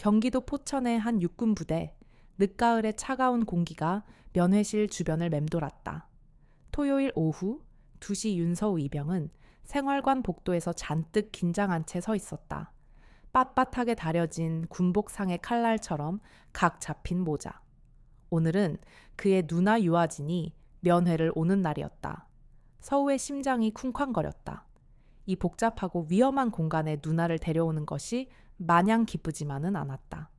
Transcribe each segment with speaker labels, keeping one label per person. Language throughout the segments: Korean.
Speaker 1: 경기도 포천의 한 육군 부대. 늦가을의 차가운 공기가 면회실 주변을 맴돌았다. 토요일 오후 2시 윤서우 이병은 생활관 복도에서 잔뜩 긴장한 채 서 있었다. 빳빳하게 다려진 군복상의 칼날처럼 각 잡힌 모자. 오늘은 그의 누나 유아진이 면회를 오는 날이었다. 서우의 심장이 쿵쾅거렸다. 이 복잡하고 위험한 공간에 누나를 데려오는 것이 마냥 기쁘지만은 않았다.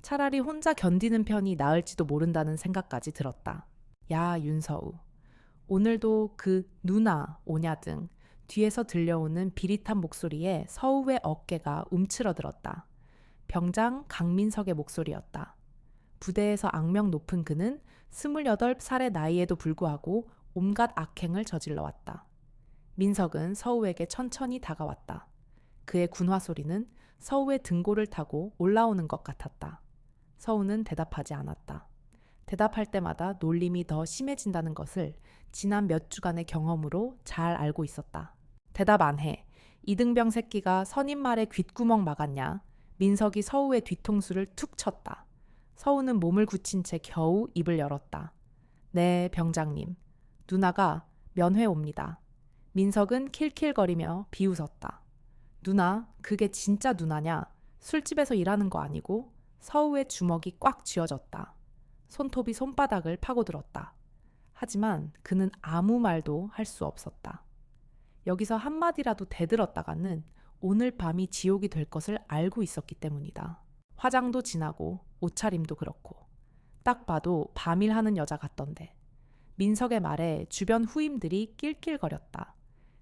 Speaker 1: 차라리 혼자 견디는 편이 나을지도 모른다는 생각까지 들었다. 야, 윤서우. 오늘도 그 누나 오냐 등 뒤에서 들려오는 비릿한 목소리에 서우의 어깨가 움츠러들었다. 병장 강민석의 목소리였다. 부대에서 악명 높은 그는 28살의 나이에도 불구하고 온갖 악행을 저질러 왔다. 민석은 서우에게 천천히 다가왔다. 그의 군화 소리는 서우의 등골을 타고 올라오는 것 같았다. 서우는 대답하지 않았다. 대답할 때마다 놀림이 더 심해진다는 것을 지난 몇 주간의 경험으로 잘 알고 있었다. 대답 안 해. 이등병 새끼가 선임 말에 귓구멍 막았냐? 민석이 서우의 뒤통수를 툭 쳤다. 서우는 몸을 굳힌 채 겨우 입을 열었다. 네, 병장님. 누나가 면회 옵니다. 민석은 킬킬거리며 비웃었다. 누나, 그게 진짜 누나냐? 술집에서 일하는 거 아니고? 서우의 주먹이 꽉 쥐어졌다. 손톱이 손바닥을 파고들었다. 하지만 그는 아무 말도 할 수 없었다. 여기서 한마디라도 대들었다가는 오늘 밤이 지옥이 될 것을 알고 있었기 때문이다. 화장도 진하고 옷차림도 그렇고 딱 봐도 밤일하는 여자 같던데. 민석의 말에 주변 후임들이 낄낄거렸다.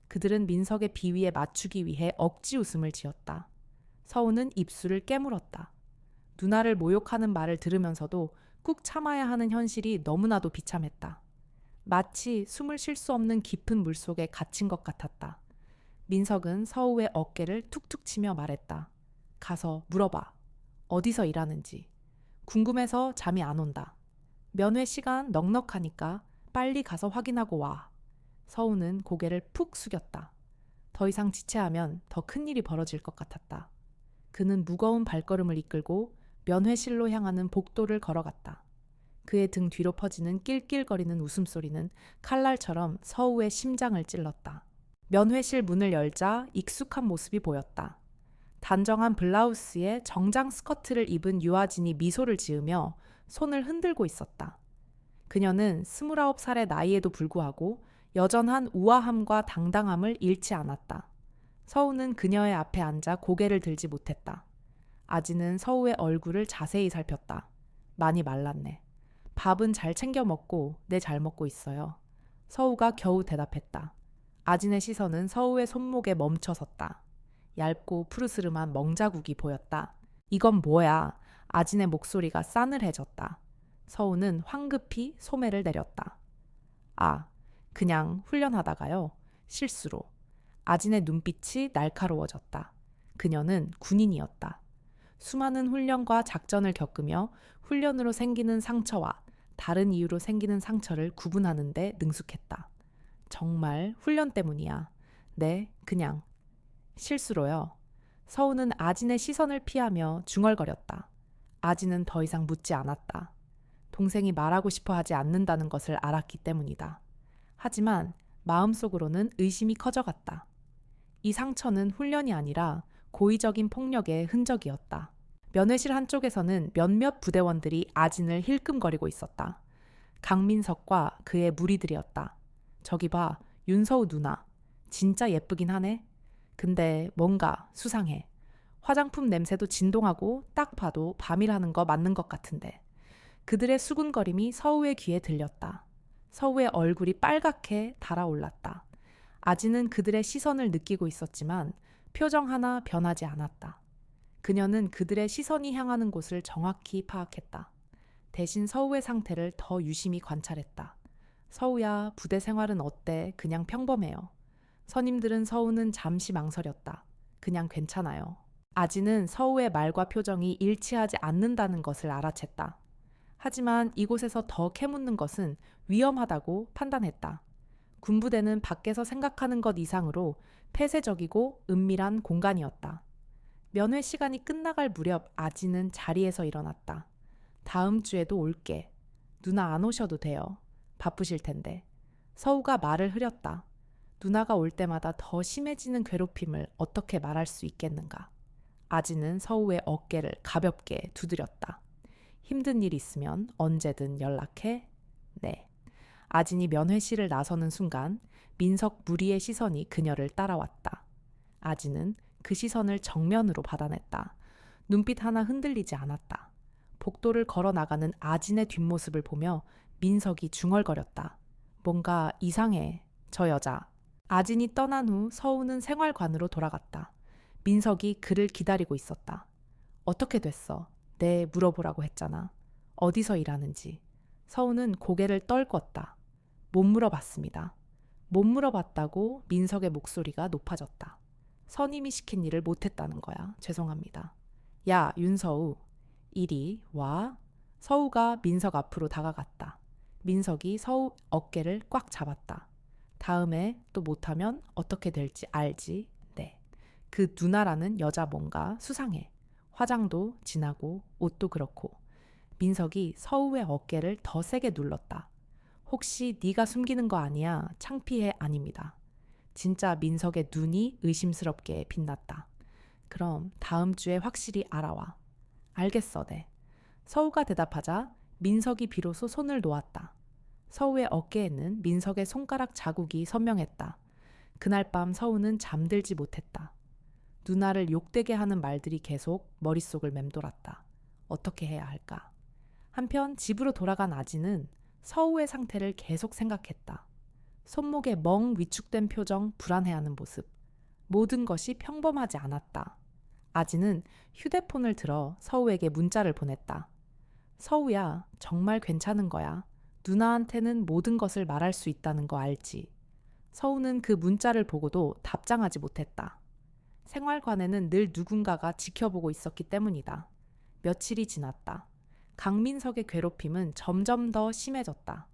Speaker 1: 그들은 민석의 비위에 맞추기 위해 억지 웃음을 지었다. 서우는 입술을 깨물었다. 누나를 모욕하는 말을 들으면서도 꾹 참아야 하는 현실이 너무나도 비참했다. 마치 숨을 쉴 수 없는 깊은 물속에 갇힌 것 같았다. 민석은 서우의 어깨를 툭툭 치며 말했다. 가서 물어봐. 어디서 일하는지. 궁금해서 잠이 안 온다. 면회 시간 넉넉하니까 빨리 가서 확인하고 와. 서우는 고개를 푹 숙였다. 더 이상 지체하면 더 큰일이 벌어질 것 같았다. 그는 무거운 발걸음을 이끌고 면회실로 향하는 복도를 걸어갔다. 그의 등 뒤로 퍼지는 낄낄거리는 웃음소리는 칼날처럼 서우의 심장을 찔렀다. 면회실 문을 열자 익숙한 모습이 보였다. 단정한 블라우스에 정장 스커트를 입은 유아진이 미소를 지으며 손을 흔들고 있었다. 그녀는 29살의 나이에도 불구하고 여전한 우아함과 당당함을 잃지 않았다. 서우는 그녀의 앞에 앉아 고개를 들지 못했다. 아지는 서우의 얼굴을 자세히 살폈다. 많이 말랐네. 밥은 잘 챙겨 먹고 네 잘 먹고 있어요. 서우가 겨우 대답했다. 아진의 시선은 서우의 손목에 멈춰섰다. 얇고 푸르스름한 멍자국이 보였다. 이건 뭐야? 아진의 목소리가 싸늘해졌다. 서우는 황급히 소매를 내렸다. 아, 그냥 훈련하다가요. 실수로. 아진의 눈빛이 날카로워졌다. 그녀는 군인이었다. 수많은 훈련과 작전을 겪으며 훈련으로 생기는 상처와 다른 이유로 생기는 상처를 구분하는 데 능숙했다. 정말 훈련 때문이야. 네, 그냥. 실수로요. 서우는 아진의 시선을 피하며 중얼거렸다. 아진은 더 이상 묻지 않았다. 동생이 말하고 싶어 하지 않는다는 것을 알았기 때문이다. 하지만 마음속으로는 의심이 커져갔다. 이 상처는 훈련이 아니라 고의적인 폭력의 흔적이었다. 면회실 한쪽에서는 몇몇 부대원들이 아진을 힐끔거리고 있었다. 강민석과 그의 무리들이었다. 저기 봐, 윤서우 누나. 진짜 예쁘긴 하네. 근데 뭔가 수상해. 화장품 냄새도 진동하고 딱 봐도 밤일하는 거 맞는 것 같은데. 그들의 수군거림이 서우의 귀에 들렸다. 서우의 얼굴이 빨갛게 달아올랐다. 아지는 그들의 시선을 느끼고 있었지만 표정 하나 변하지 않았다. 그녀는 그들의 시선이 향하는 곳을 정확히 파악했다. 대신 서우의 상태를 더 유심히 관찰했다. 서우야, 부대 생활은 어때? 그냥 평범해요. 선임들은 서우는 잠시 망설였다. 그냥 괜찮아요. 아지는 서우의 말과 표정이 일치하지 않는다는 것을 알아챘다. 하지만 이곳에서 더 캐묻는 것은 위험하다고 판단했다. 군부대는 밖에서 생각하는 것 이상으로 폐쇄적이고 은밀한 공간이었다. 면회 시간이 끝나갈 무렵 아지는 자리에서 일어났다. 다음 주에도 올게. 누나 안 오셔도 돼요. 바쁘실 텐데. 서우가 말을 흐렸다. 누나가 올 때마다 더 심해지는 괴롭힘을 어떻게 말할 수 있겠는가. 아지는 서우의 어깨를 가볍게 두드렸다. 힘든 일 있으면 언제든 연락해. 네. 아진이 면회실을 나서는 순간 민석 무리의 시선이 그녀를 따라왔다. 아진은 그 시선을 정면으로 받아냈다. 눈빛 하나 흔들리지 않았다. 복도를 걸어 나가는 아진의 뒷모습을 보며 민석이 중얼거렸다. 뭔가 이상해, 저 여자. 아진이 떠난 후 서우는 생활관으로 돌아갔다. 민석이 그를 기다리고 있었다. 어떻게 됐어? 네, 물어보라고 했잖아. 어디서 일하는지. 서우는 고개를 떨궜다. 못 물어봤습니다. 못 물어봤다고 민석의 목소리가 높아졌다. 선임이 시킨 일을 못했다는 거야. 죄송합니다. 야, 윤서우. 이리 와. 서우가 민석 앞으로 다가갔다. 민석이 서우 어깨를 꽉 잡았다. 다음에 또 못하면 어떻게 될지 알지? 네. 그 누나라는 여자 뭔가 수상해. 화장도 진하고 옷도 그렇고. 민석이 서우의 어깨를 더 세게 눌렀다. 혹시 네가 숨기는 거 아니야? 창피해. 아닙니다. 진짜 민석의 눈이 의심스럽게 빛났다. 그럼 다음 주에 확실히 알아와. 알겠어, 네. 서우가 대답하자 민석이 비로소 손을 놓았다. 서우의 어깨에는 민석의 손가락 자국이 선명했다. 그날 밤 서우는 잠들지 못했다. 누나를 욕되게 하는 말들이 계속 머릿속을 맴돌았다. 어떻게 해야 할까? 한편 집으로 돌아간 아지는 서우의 상태를 계속 생각했다. 손목에 멍 위축된 표정, 불안해하는 모습. 모든 것이 평범하지 않았다. 아지는 휴대폰을 들어 서우에게 문자를 보냈다. 서우야, 정말 괜찮은 거야. 누나한테는 모든 것을 말할 수 있다는 거 알지? 서우는 그 문자를 보고도 답장하지 못했다. 생활관에는 늘 누군가가 지켜보고 있었기 때문이다. 며칠이 지났다. 강민석의 괴롭힘은 점점 더 심해졌다.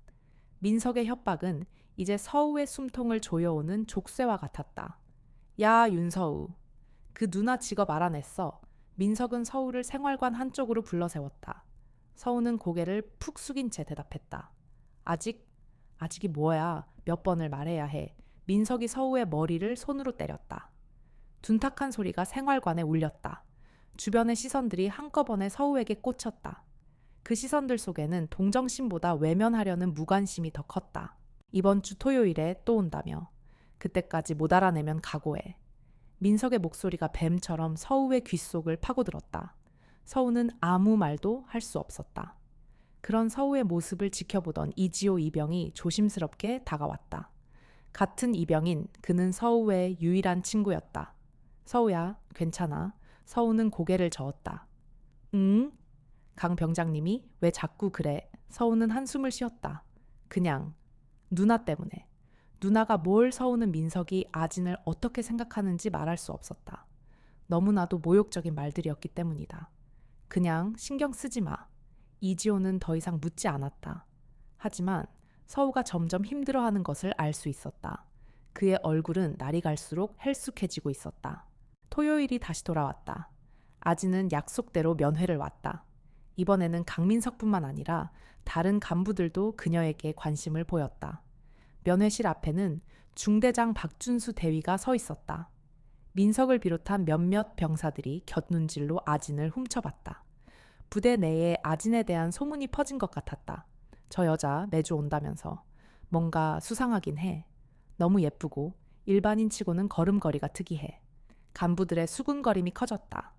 Speaker 1: 민석의 협박은 이제 서우의 숨통을 조여오는 족쇄와 같았다. 야, 윤서우. 그 누나 직업 알아냈어. 민석은 서우를 생활관 한쪽으로 불러세웠다. 서우는 고개를 푹 숙인 채 대답했다. 아직이 뭐야. 몇 번을 말해야 해. 민석이 서우의 머리를 손으로 때렸다. 둔탁한 소리가 생활관에 울렸다. 주변의 시선들이 한꺼번에 서우에게 꽂혔다. 그 시선들 속에는 동정심보다 외면하려는 무관심이 더 컸다. 이번 주 토요일에 또 온다며. 그때까지 못 알아내면 각오해. 민석의 목소리가 뱀처럼 서우의 귓속을 파고들었다. 서우는 아무 말도 할 수 없었다. 그런 서우의 모습을 지켜보던 이지호 이병이 조심스럽게 다가왔다. 같은 이병인 그는 서우의 유일한 친구였다. 서우야, 괜찮아. 서우는 고개를 저었다. 응? 강 병장님이 왜 자꾸 그래? 서우는 한숨을 쉬었다. 그냥 누나 때문에. 누나가 뭘 서우는 민석이 아진을 어떻게 생각하는지 말할 수 없었다. 너무나도 모욕적인 말들이었기 때문이다. 그냥 신경 쓰지 마. 이지호는 더 이상 묻지 않았다. 하지만 서우가 점점 힘들어하는 것을 알 수 있었다. 그의 얼굴은 날이 갈수록 헬쑥해지고 있었다. 토요일이 다시 돌아왔다. 아진은 약속대로 면회를 왔다. 이번에는 강민석뿐만 아니라 다른 간부들도 그녀에게 관심을 보였다. 면회실 앞에는 중대장 박준수 대위가 서 있었다. 민석을 비롯한 몇몇 병사들이 곁눈질로 아진을 훔쳐봤다. 부대 내에 아진에 대한 소문이 퍼진 것 같았다. 저 여자 매주 온다면서. 뭔가 수상하긴 해. 너무 예쁘고 일반인치고는 걸음걸이가 특이해. 간부들의 수군거림이 커졌다.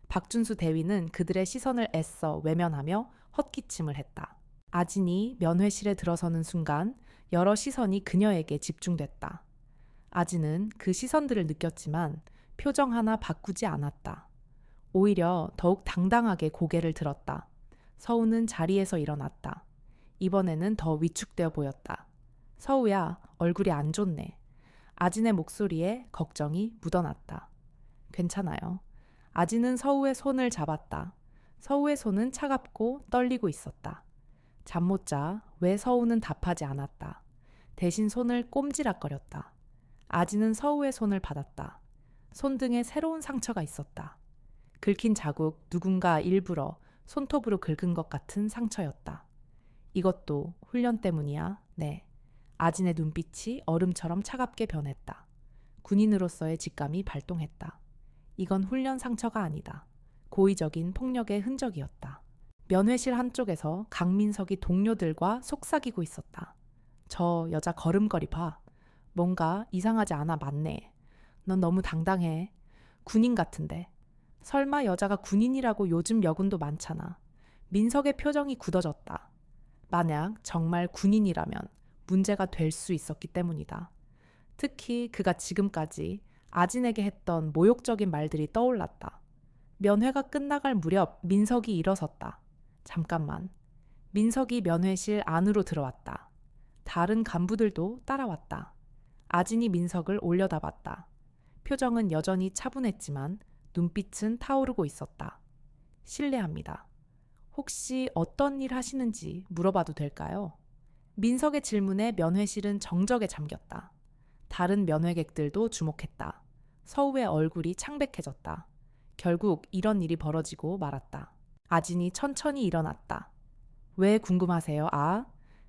Speaker 1: 박준수 대위는 그들의 시선을 애써 외면하며 헛기침을 했다. 아진이 면회실에 들어서는 순간 여러 시선이 그녀에게 집중됐다. 아진은 그 시선들을 느꼈지만 표정 하나 바꾸지 않았다. 오히려 더욱 당당하게 고개를 들었다. 서우는 자리에서 일어났다. 이번에는 더 위축되어 보였다. 서우야, 얼굴이 안 좋네. 아진의 목소리에 걱정이 묻어났다. 괜찮아요. 아진은 서우의 손을 잡았다. 서우의 손은 차갑고 떨리고 있었다. 잠 못 자. 왜 서우는 답하지 않았다. 대신 손을 꼼지락거렸다. 아진은 서우의 손을 받았다. 손등에 새로운 상처가 있었다. 긁힌 자국 누군가 일부러 손톱으로 긁은 것 같은 상처였다. 이것도 훈련 때문이야. 네. 아진의 눈빛이 얼음처럼 차갑게 변했다. 군인으로서의 직감이 발동했다. 이건 훈련 상처가 아니다. 고의적인 폭력의 흔적이었다. 면회실 한쪽에서 강민석이 동료들과 속삭이고 있었다. 저 여자 걸음걸이 봐. 뭔가 이상하지 않아 맞네. 넌 너무 당당해. 군인 같은데. 설마 여자가 군인이라고 요즘 여군도 많잖아. 민석의 표정이 굳어졌다. 만약 정말 군인이라면 문제가 될 수 있었기 때문이다. 특히 그가 지금까지 아진에게 했던 모욕적인 말들이 떠올랐다. 면회가 끝나갈 무렵 민석이 일어섰다. 잠깐만. 민석이 면회실 안으로 들어왔다. 다른 간부들도 따라왔다. 아진이 민석을 올려다봤다. 표정은 여전히 차분했지만 눈빛은 타오르고 있었다. 실례합니다. 혹시 어떤 일 하시는지 물어봐도 될까요? 민석의 질문에 면회실은 정적에 잠겼다. 다른 면회객들도 주목했다. 서우의 얼굴이 창백해졌다. 결국 이런 일이 벌어지고 말았다. 아진이 천천히 일어났다. 왜 궁금하세요? 아,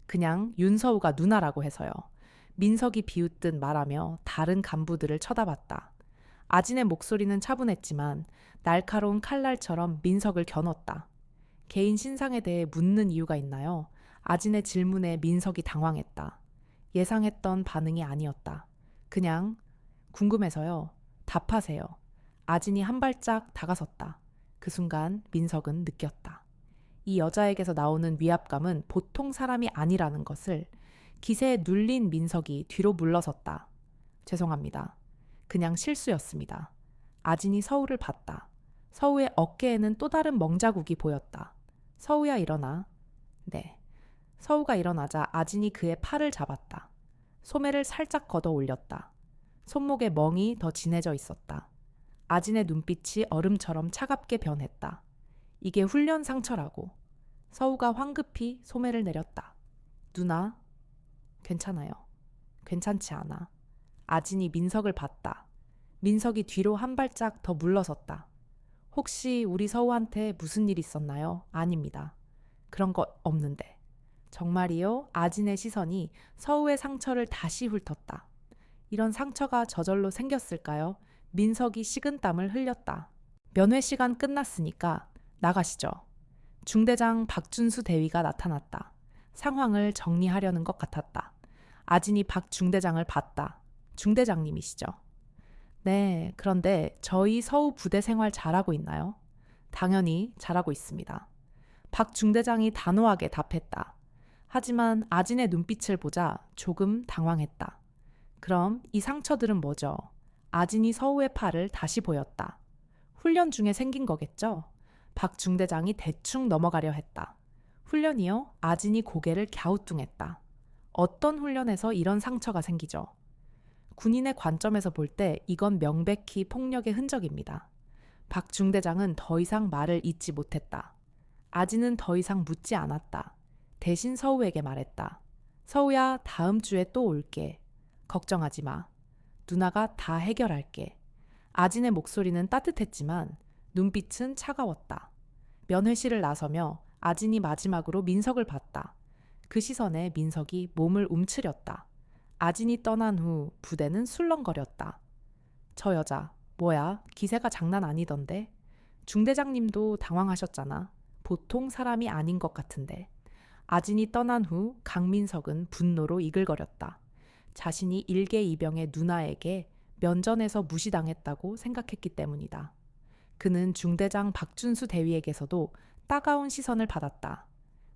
Speaker 1: 그냥 윤서우가 누나라고 해서요. 민석이 비웃듯 말하며 다른 간부들을 쳐다봤다. 아진의 목소리는 차분했지만 날카로운 칼날처럼 민석을 겨눴다. 개인 신상에 대해 묻는 이유가 있나요? 아진의 질문에 민석이 당황했다. 예상했던 반응이 아니었다. 그냥 궁금해서요. 답하세요. 아진이 한 발짝 다가섰다. 그 순간 민석은 느꼈다. 이 여자에게서 나오는 위압감은 보통 사람이 아니라는 것을. 기세에 눌린 민석이 뒤로 물러섰다. 죄송합니다. 그냥 실수였습니다. 아진이 서우를 봤다. 서우의 어깨에는 또 다른 멍자국이 보였다. 서우야 일어나. 네. 서우가 일어나자 아진이 그의 팔을 잡았다. 소매를 살짝 걷어 올렸다. 손목에 멍이 더 진해져 있었다. 아진의 눈빛이 얼음처럼 차갑게 변했다. 이게 훈련 상처라고. 서우가 황급히 소매를 내렸다. 누나, 괜찮아요. 괜찮지 않아. 아진이 민석을 봤다. 민석이 뒤로 한 발짝 더 물러섰다. 혹시 우리 서우한테 무슨 일 있었나요? 아닙니다. 그런 거 없는데. 정말이요? 아진의 시선이 서우의 상처를 다시 훑었다. 이런 상처가 저절로 생겼을까요? 민석이 식은땀을 흘렸다. 면회 시간 끝났으니까 나가시죠. 중대장 박준수 대위가 나타났다. 상황을 정리하려는 것 같았다. 아진이 박 중대장을 봤다. 중대장님이시죠? 네, 그런데 저희 서우 부대 생활 잘하고 있나요? 당연히 잘하고 있습니다. 박 중대장이 단호하게 답했다. 하지만 아진의 눈빛을 보자 조금 당황했다. 그럼 이 상처들은 뭐죠? 아진이 서우의 팔을 다시 보였다. 훈련 중에 생긴 거겠죠? 박 중대장이 대충 넘어가려 했다. 훈련이요? 아진이 고개를 갸우뚱했다. 어떤 훈련에서 이런 상처가 생기죠? 군인의 관점에서 볼 때 이건 명백히 폭력의 흔적입니다. 박 중대장은 더 이상 말을 잇지 못했다. 아진은 더 이상 묻지 않았다. 대신 서우에게 말했다. 서우야, 다음 주에 또 올게. 걱정하지 마. 누나가 다 해결할게. 아진의 목소리는 따뜻했지만 눈빛은 차가웠다. 면회실을 나서며 아진이 마지막으로 민석을 봤다. 그 시선에 민석이 몸을 움츠렸다. 아진이 떠난 후 부대는 술렁거렸다. 저 여자, 뭐야? 기세가 장난 아니던데? 중대장님도 당황하셨잖아. 보통 사람이 아닌 것 같은데. 아진이 떠난 후 강민석은 분노로 이글거렸다. 자신이 일개이병의 누나에게 면전에서 무시당했다고 생각했기 때문이다. 그는 중대장 박준수 대위에게서도 따가운 시선을 받았다.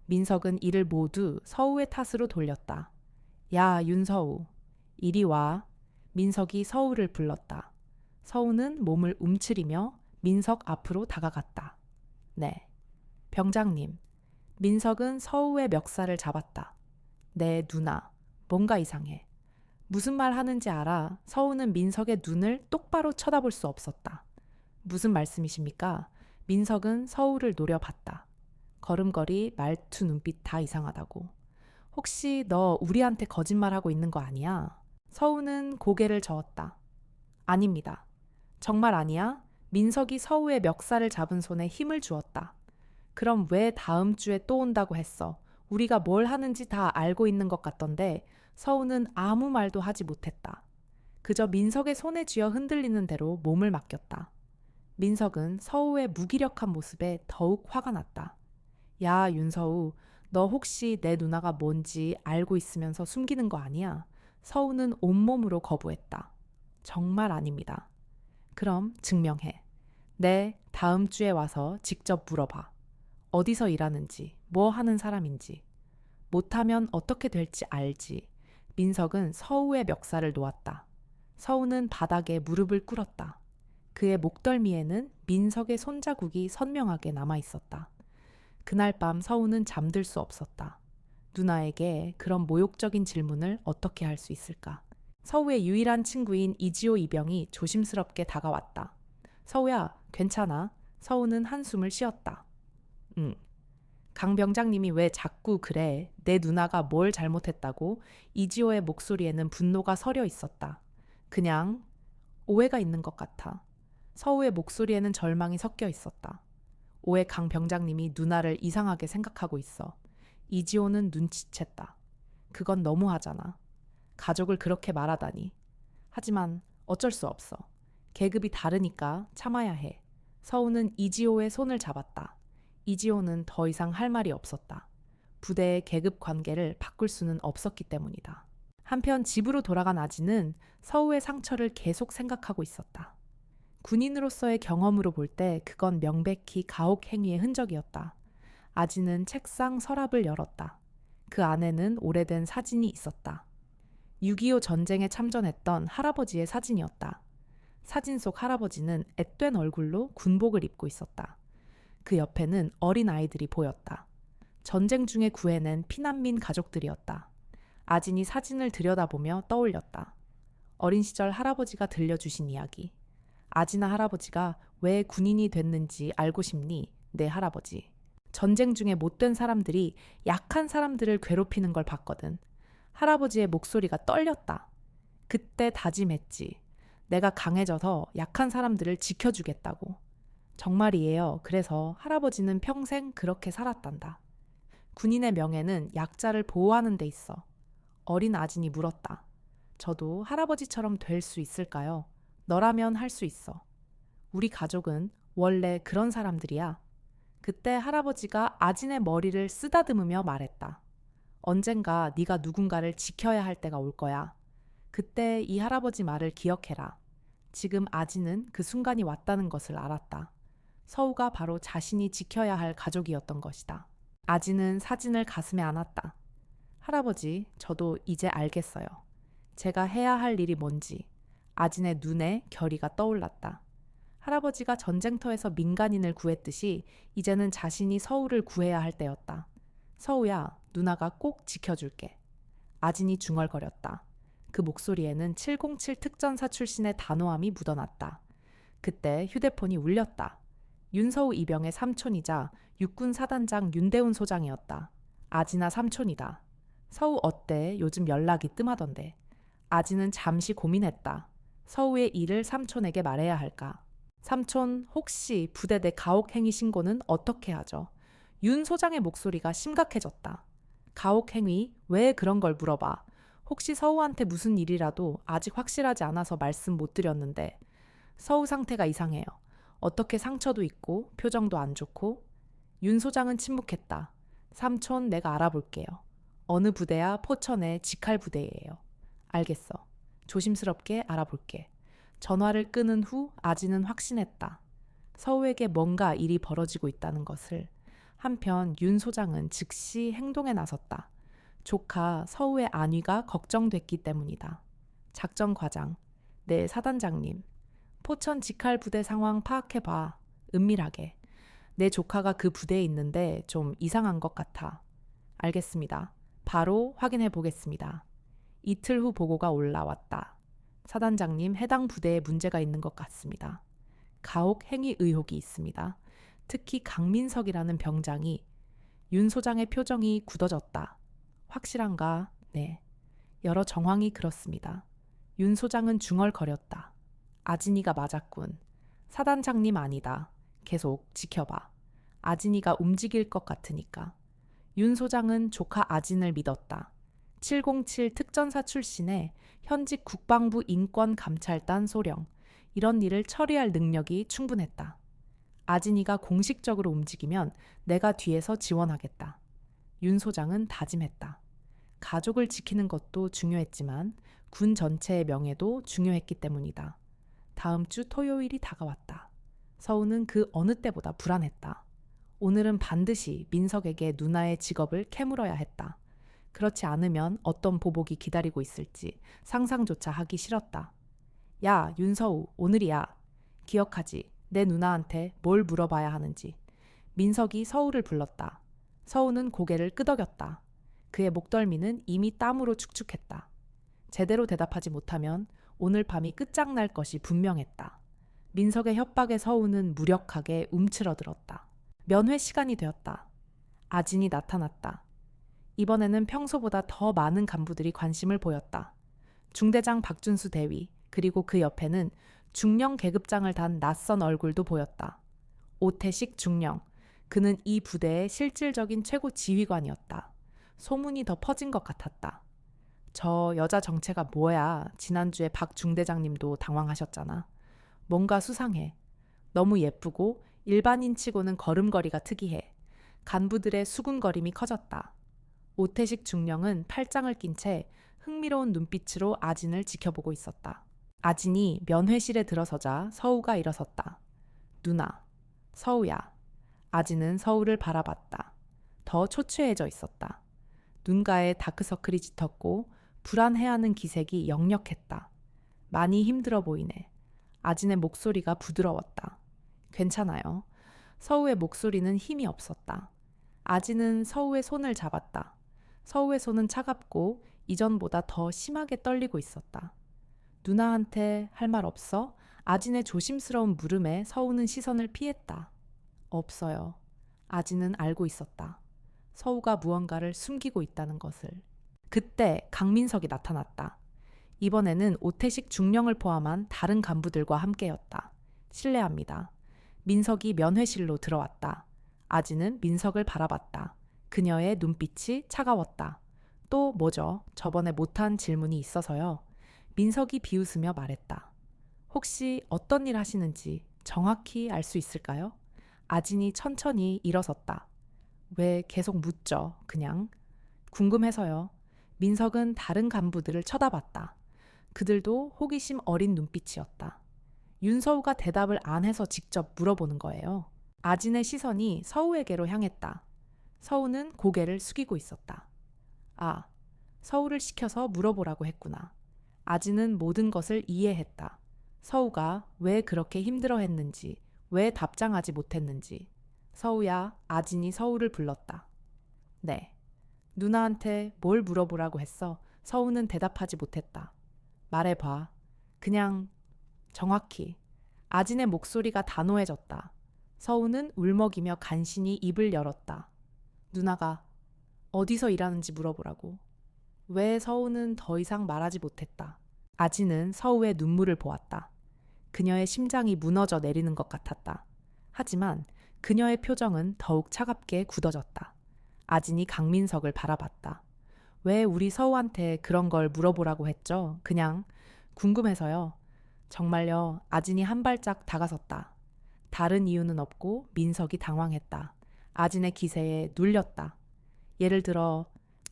Speaker 1: 민석은 이를 모두 서우의 탓으로 돌렸다. 야, 윤서우, 이리 와. 민석이 서우를 불렀다. 서우는 몸을 움츠리며 민석 앞으로 다가갔다. 네. 병장님. 민석은 서우의 멱살을 잡았다. 내 누나, 뭔가 이상해. 무슨 말 하는지 알아. 서우는 민석의 눈을 똑바로 쳐다볼 수 없었다. 무슨 말씀이십니까? 민석은 서우를 노려봤다. 걸음걸이, 말투, 눈빛 다 이상하다고. 혹시 너 우리한테 거짓말하고 있는 거 아니야? 서우는 고개를 저었다. 아닙니다. 정말 아니야? 민석이 서우의 멱살을 잡은 손에 힘을 주었다. 그럼 왜 다음 주에 또 온다고 했어? 우리가 뭘 하는지 다 알고 있는 것 같던데 서우는 아무 말도 하지 못했다. 그저 민석의 손에 쥐어 흔들리는 대로 몸을 맡겼다. 민석은 서우의 무기력한 모습에 더욱 화가 났다. 야, 윤서우, 너 혹시 내 누나가 뭔지 알고 있으면서 숨기는 거 아니야? 서우는 온몸으로 거부했다. 정말 아닙니다. 그럼 증명해. 네, 다음 주에 와서 직접 물어봐. 어디서 일하는지, 뭐 하는 사람인지. 못하면 어떻게 될지 알지. 민석은 서우의 멱살을 놓았다. 서우는 바닥에 무릎을 꿇었다. 그의 목덜미에는 민석의 손자국이 선명하게 남아 있었다. 그날 밤 서우는 잠들 수 없었다. 누나에게 그런 모욕적인 질문을 어떻게 할 수 있을까? 서우의 유일한 친구인 이지호 이병이 조심스럽게 다가왔다. 서우야, 괜찮아? 서우는 한숨을 쉬었다. 응. 강 병장님이 왜 자꾸 그래? 내 누나가 뭘 잘못했다고? 이지호의 목소리에는 분노가 서려 있었다. 그냥 오해가 있는 것 같아. 서우의 목소리에는 절망이 섞여 있었다. 오해 강 병장님이 누나를 이상하게 생각하고 있어. 이지호는 눈치챘다. 그건 너무하잖아. 가족을 그렇게 말하다니. 하지만 어쩔 수 없어. 계급이 다르니까 참아야 해. 서우는 이지호의 손을 잡았다. 이지호는 더 이상 할 말이 없었다. 부대의 계급 관계를 바꿀 수는 없었기 때문이다. 한편 집으로 돌아간 아지는 서우의 상처를 계속 생각하고 있었다. 군인으로서의 경험으로 볼 때 그건 명백히 가혹 행위의 흔적이었다. 아지는 책상 서랍을 열었다. 그 안에는 오래된 사진이 있었다. 6.25 전쟁에 참전했던 할아버지의 사진이었다. 사진 속 할아버지는 앳된 얼굴로 군복을 입고 있었다. 그 옆에는 어린 아이들이 보였다. 전쟁 중에 구해낸 피난민 가족들이었다. 아진이 사진을 들여다보며 떠올렸다. 어린 시절 할아버지가 들려주신 이야기. 아진아 할아버지가 왜 군인이 됐는지 알고 싶니? 내 할아버지. 전쟁 중에 못된 사람들이 약한 사람들을 괴롭히는 걸 봤거든. 할아버지의 목소리가 떨렸다. 그때 다짐했지. 내가 강해져서 약한 사람들을 지켜주겠다고. 정말이에요. 그래서 할아버지는 평생 그렇게 살았단다. 군인의 명예는 약자를 보호하는 데 있어. 어린 아진이 물었다. 저도 할아버지처럼 될 수 있을까요? 너라면 할 수 있어. 우리 가족은 원래 그런 사람들이야. 그때 할아버지가 아진의 머리를 쓰다듬으며 말했다. 언젠가 네가 누군가를 지켜야 할 때가 올 거야. 그때 이 할아버지 말을 기억해라. 지금 아진은 그 순간이 왔다는 것을 알았다. 서우가 바로 자신이 지켜야 할 가족이었던 것이다. 아진은 사진을 가슴에 안았다. 할아버지, 저도 이제 알겠어요. 제가 해야 할 일이 뭔지. 아진의 눈에 결의가 떠올랐다. 할아버지가 전쟁터에서 민간인을 구했듯이 이제는 자신이 서우를 구해야 할 때였다. 서우야, 누나가 꼭 지켜줄게. 아진이 중얼거렸다. 그 목소리에는 707 특전사 출신의 단호함이 묻어났다. 그때 휴대폰이 울렸다. 윤서우 이병의 삼촌이자 육군 사단장 윤대훈 소장이었다. 아진아 삼촌이다. 서우 어때? 요즘 연락이 뜸하던데. 아진은 잠시 고민했다. 서우의 일을 삼촌에게 말해야 할까? 삼촌, 혹시 부대 내 가혹행위 신고는 어떻게 하죠? 윤 소장의 목소리가 심각해졌다. 가혹행위? 왜 그런 걸 물어봐? 혹시 서우한테 무슨 일이라도 아직 확실하지 않아서 말씀 못 드렸는데. 서우 상태가 이상해요. 어떻게 상처도 있고 표정도 안 좋고. 윤 소장은 침묵했다. 삼촌, 내가 알아볼게요. 어느 부대야? 포천의 직할 부대예요. 알겠어. 조심스럽게 알아볼게. 전화를 끊은 후 아진은 확신했다. 서우에게 뭔가 일이 벌어지고 있다는 것을. 한편 윤 소장은 즉시 행동에 나섰다. 조카 서우의 안위가 걱정됐기 때문이다. 작전 과장, 네 사단장님. 포천 직할 부대 상황 파악해봐. 은밀하게. 내 조카가 그 부대에 있는데 좀 이상한 것 같아. 알겠습니다. 바로 확인해 보겠습니다. 이틀 후 보고가 올라왔다. 사단장님, 해당 부대에 문제가 있는 것 같습니다. 가혹 행위 의혹이 있습니다. 특히 강민석이라는 병장이. 윤 소장의 표정이 굳어졌다. 확실한가? 네. 여러 정황이 그렇습니다. 윤 소장은 중얼거렸다. 아진이가 맞았군. 사단장님 아니다. 계속 지켜봐. 아진이가 움직일 것 같으니까. 윤 소장은 조카 아진을 믿었다. 707 특전사 출신의 현직 국방부 인권감찰단 소령. 이런 일을 처리할 능력이 충분했다. 아진이가 공식적으로 움직이면 내가 뒤에서 지원하겠다. 윤 소장은 다짐했다. 가족을 지키는 것도 중요했지만 군 전체의 명예도 중요했기 때문이다. 다음 주 토요일이 다가왔다. 서우는 그 어느 때보다 불안했다. 오늘은 반드시 민석에게 누나의 직업을 캐물어야 했다. 그렇지 않으면 어떤 보복이 기다리고 있을지 상상조차 하기 싫었다. 야, 윤서우, 오늘이야. 기억하지? 내 누나한테 뭘 물어봐야 하는지. 민석이 서우를 불렀다. 서우는 고개를 끄덕였다. 그의 목덜미는 이미 땀으로 축축했다. 제대로 대답하지 못하면 오늘 밤이 끝장날 것이 분명했다. 민석의 협박에 서우는 무력하게 움츠러들었다. 면회 시간이 되었다. 아진이 나타났다. 이번에는 평소보다 더 많은 간부들이 관심을 보였다. 중대장 박준수 대위, 그리고 그 옆에는 중령 계급장을 단 낯선 얼굴도 보였다. 오태식 중령, 그는 이 부대의 실질적인 최고 지휘관이었다. 소문이 더 퍼진 것 같았다. 저 여자 정체가 뭐야? 지난주에 박 중대장님도 당황하셨잖아. 뭔가 수상해. 너무 예쁘고 일반인치고는 걸음걸이가 특이해. 간부들의 수군거림이 커졌다. 오태식 중령은 팔짱을 낀 채 흥미로운 눈빛으로 아진을 지켜보고 있었다. 아진이 면회실에 들어서자 서우가 일어섰다. 누나, 서우야. 아진은 서우를 바라봤다. 더 초췌해져 있었다. 눈가에 다크서클이 짙었고 불안해하는 기색이 역력했다. 많이 힘들어 보이네. 아진의 목소리가 부드러웠다. 괜찮아요. 서우의 목소리는 힘이 없었다. 아진은 서우의 손을 잡았다. 서우의 손은 차갑고 이전보다 더 심하게 떨리고 있었다. 누나한테 할 말 없어? 아진의 조심스러운 물음에 서우는 시선을 피했다. 없어요. 아진은 알고 있었다. 서우가 무언가를 숨기고 있다는 것을. 그때 강민석이 나타났다. 이번에는 오태식 중령을 포함한 다른 간부들과 함께였다. 실례합니다. 민석이 면회실로 들어왔다. 아진은 민석을 바라봤다. 그녀의 눈빛이 차가웠다. 또 뭐죠? 저번에 못한 질문이 있어서요. 민석이 비웃으며 말했다. 혹시 어떤 일 하시는지 정확히 알 수 있을까요? 아진이 천천히 일어섰다. 왜 계속 묻죠? 그냥. 궁금해서요. 민석은 다른 간부들을 쳐다봤다. 그들도 호기심 어린 눈빛이었다. 윤서우가 대답을 안 해서 직접 물어보는 거예요. 아진의 시선이 서우에게로 향했다. 서우는 고개를 숙이고 있었다. 아, 서우를 시켜서 물어보라고 했구나. 아진은 모든 것을 이해했다. 서우가 왜 그렇게 힘들어했는지, 왜 답장하지 못했는지. 서우야, 아진이 서우를 불렀다. 네. 누나한테 뭘 물어보라고 했어. 서우는 대답하지 못했다. 말해봐. 그냥 정확히. 아진의 목소리가 단호해졌다. 서우는 울먹이며 간신히 입을 열었다. 누나가 어디서 일하는지 물어보라고. 왜 서우는 더 이상 말하지 못했다. 아진은 서우의 눈물을 보았다. 그녀의 심장이 무너져 내리는 것 같았다. 하지만 그녀의 표정은 더욱 차갑게 굳어졌다. 아진이 강민석을 바라봤다. 왜 우리 서우한테 그런 걸 물어보라고 했죠? 그냥 궁금해서요. 정말요. 아진이 한 발짝 다가섰다. 다른 이유는 없고 민석이 당황했다. 아진의 기세에 눌렸다. 예를 들어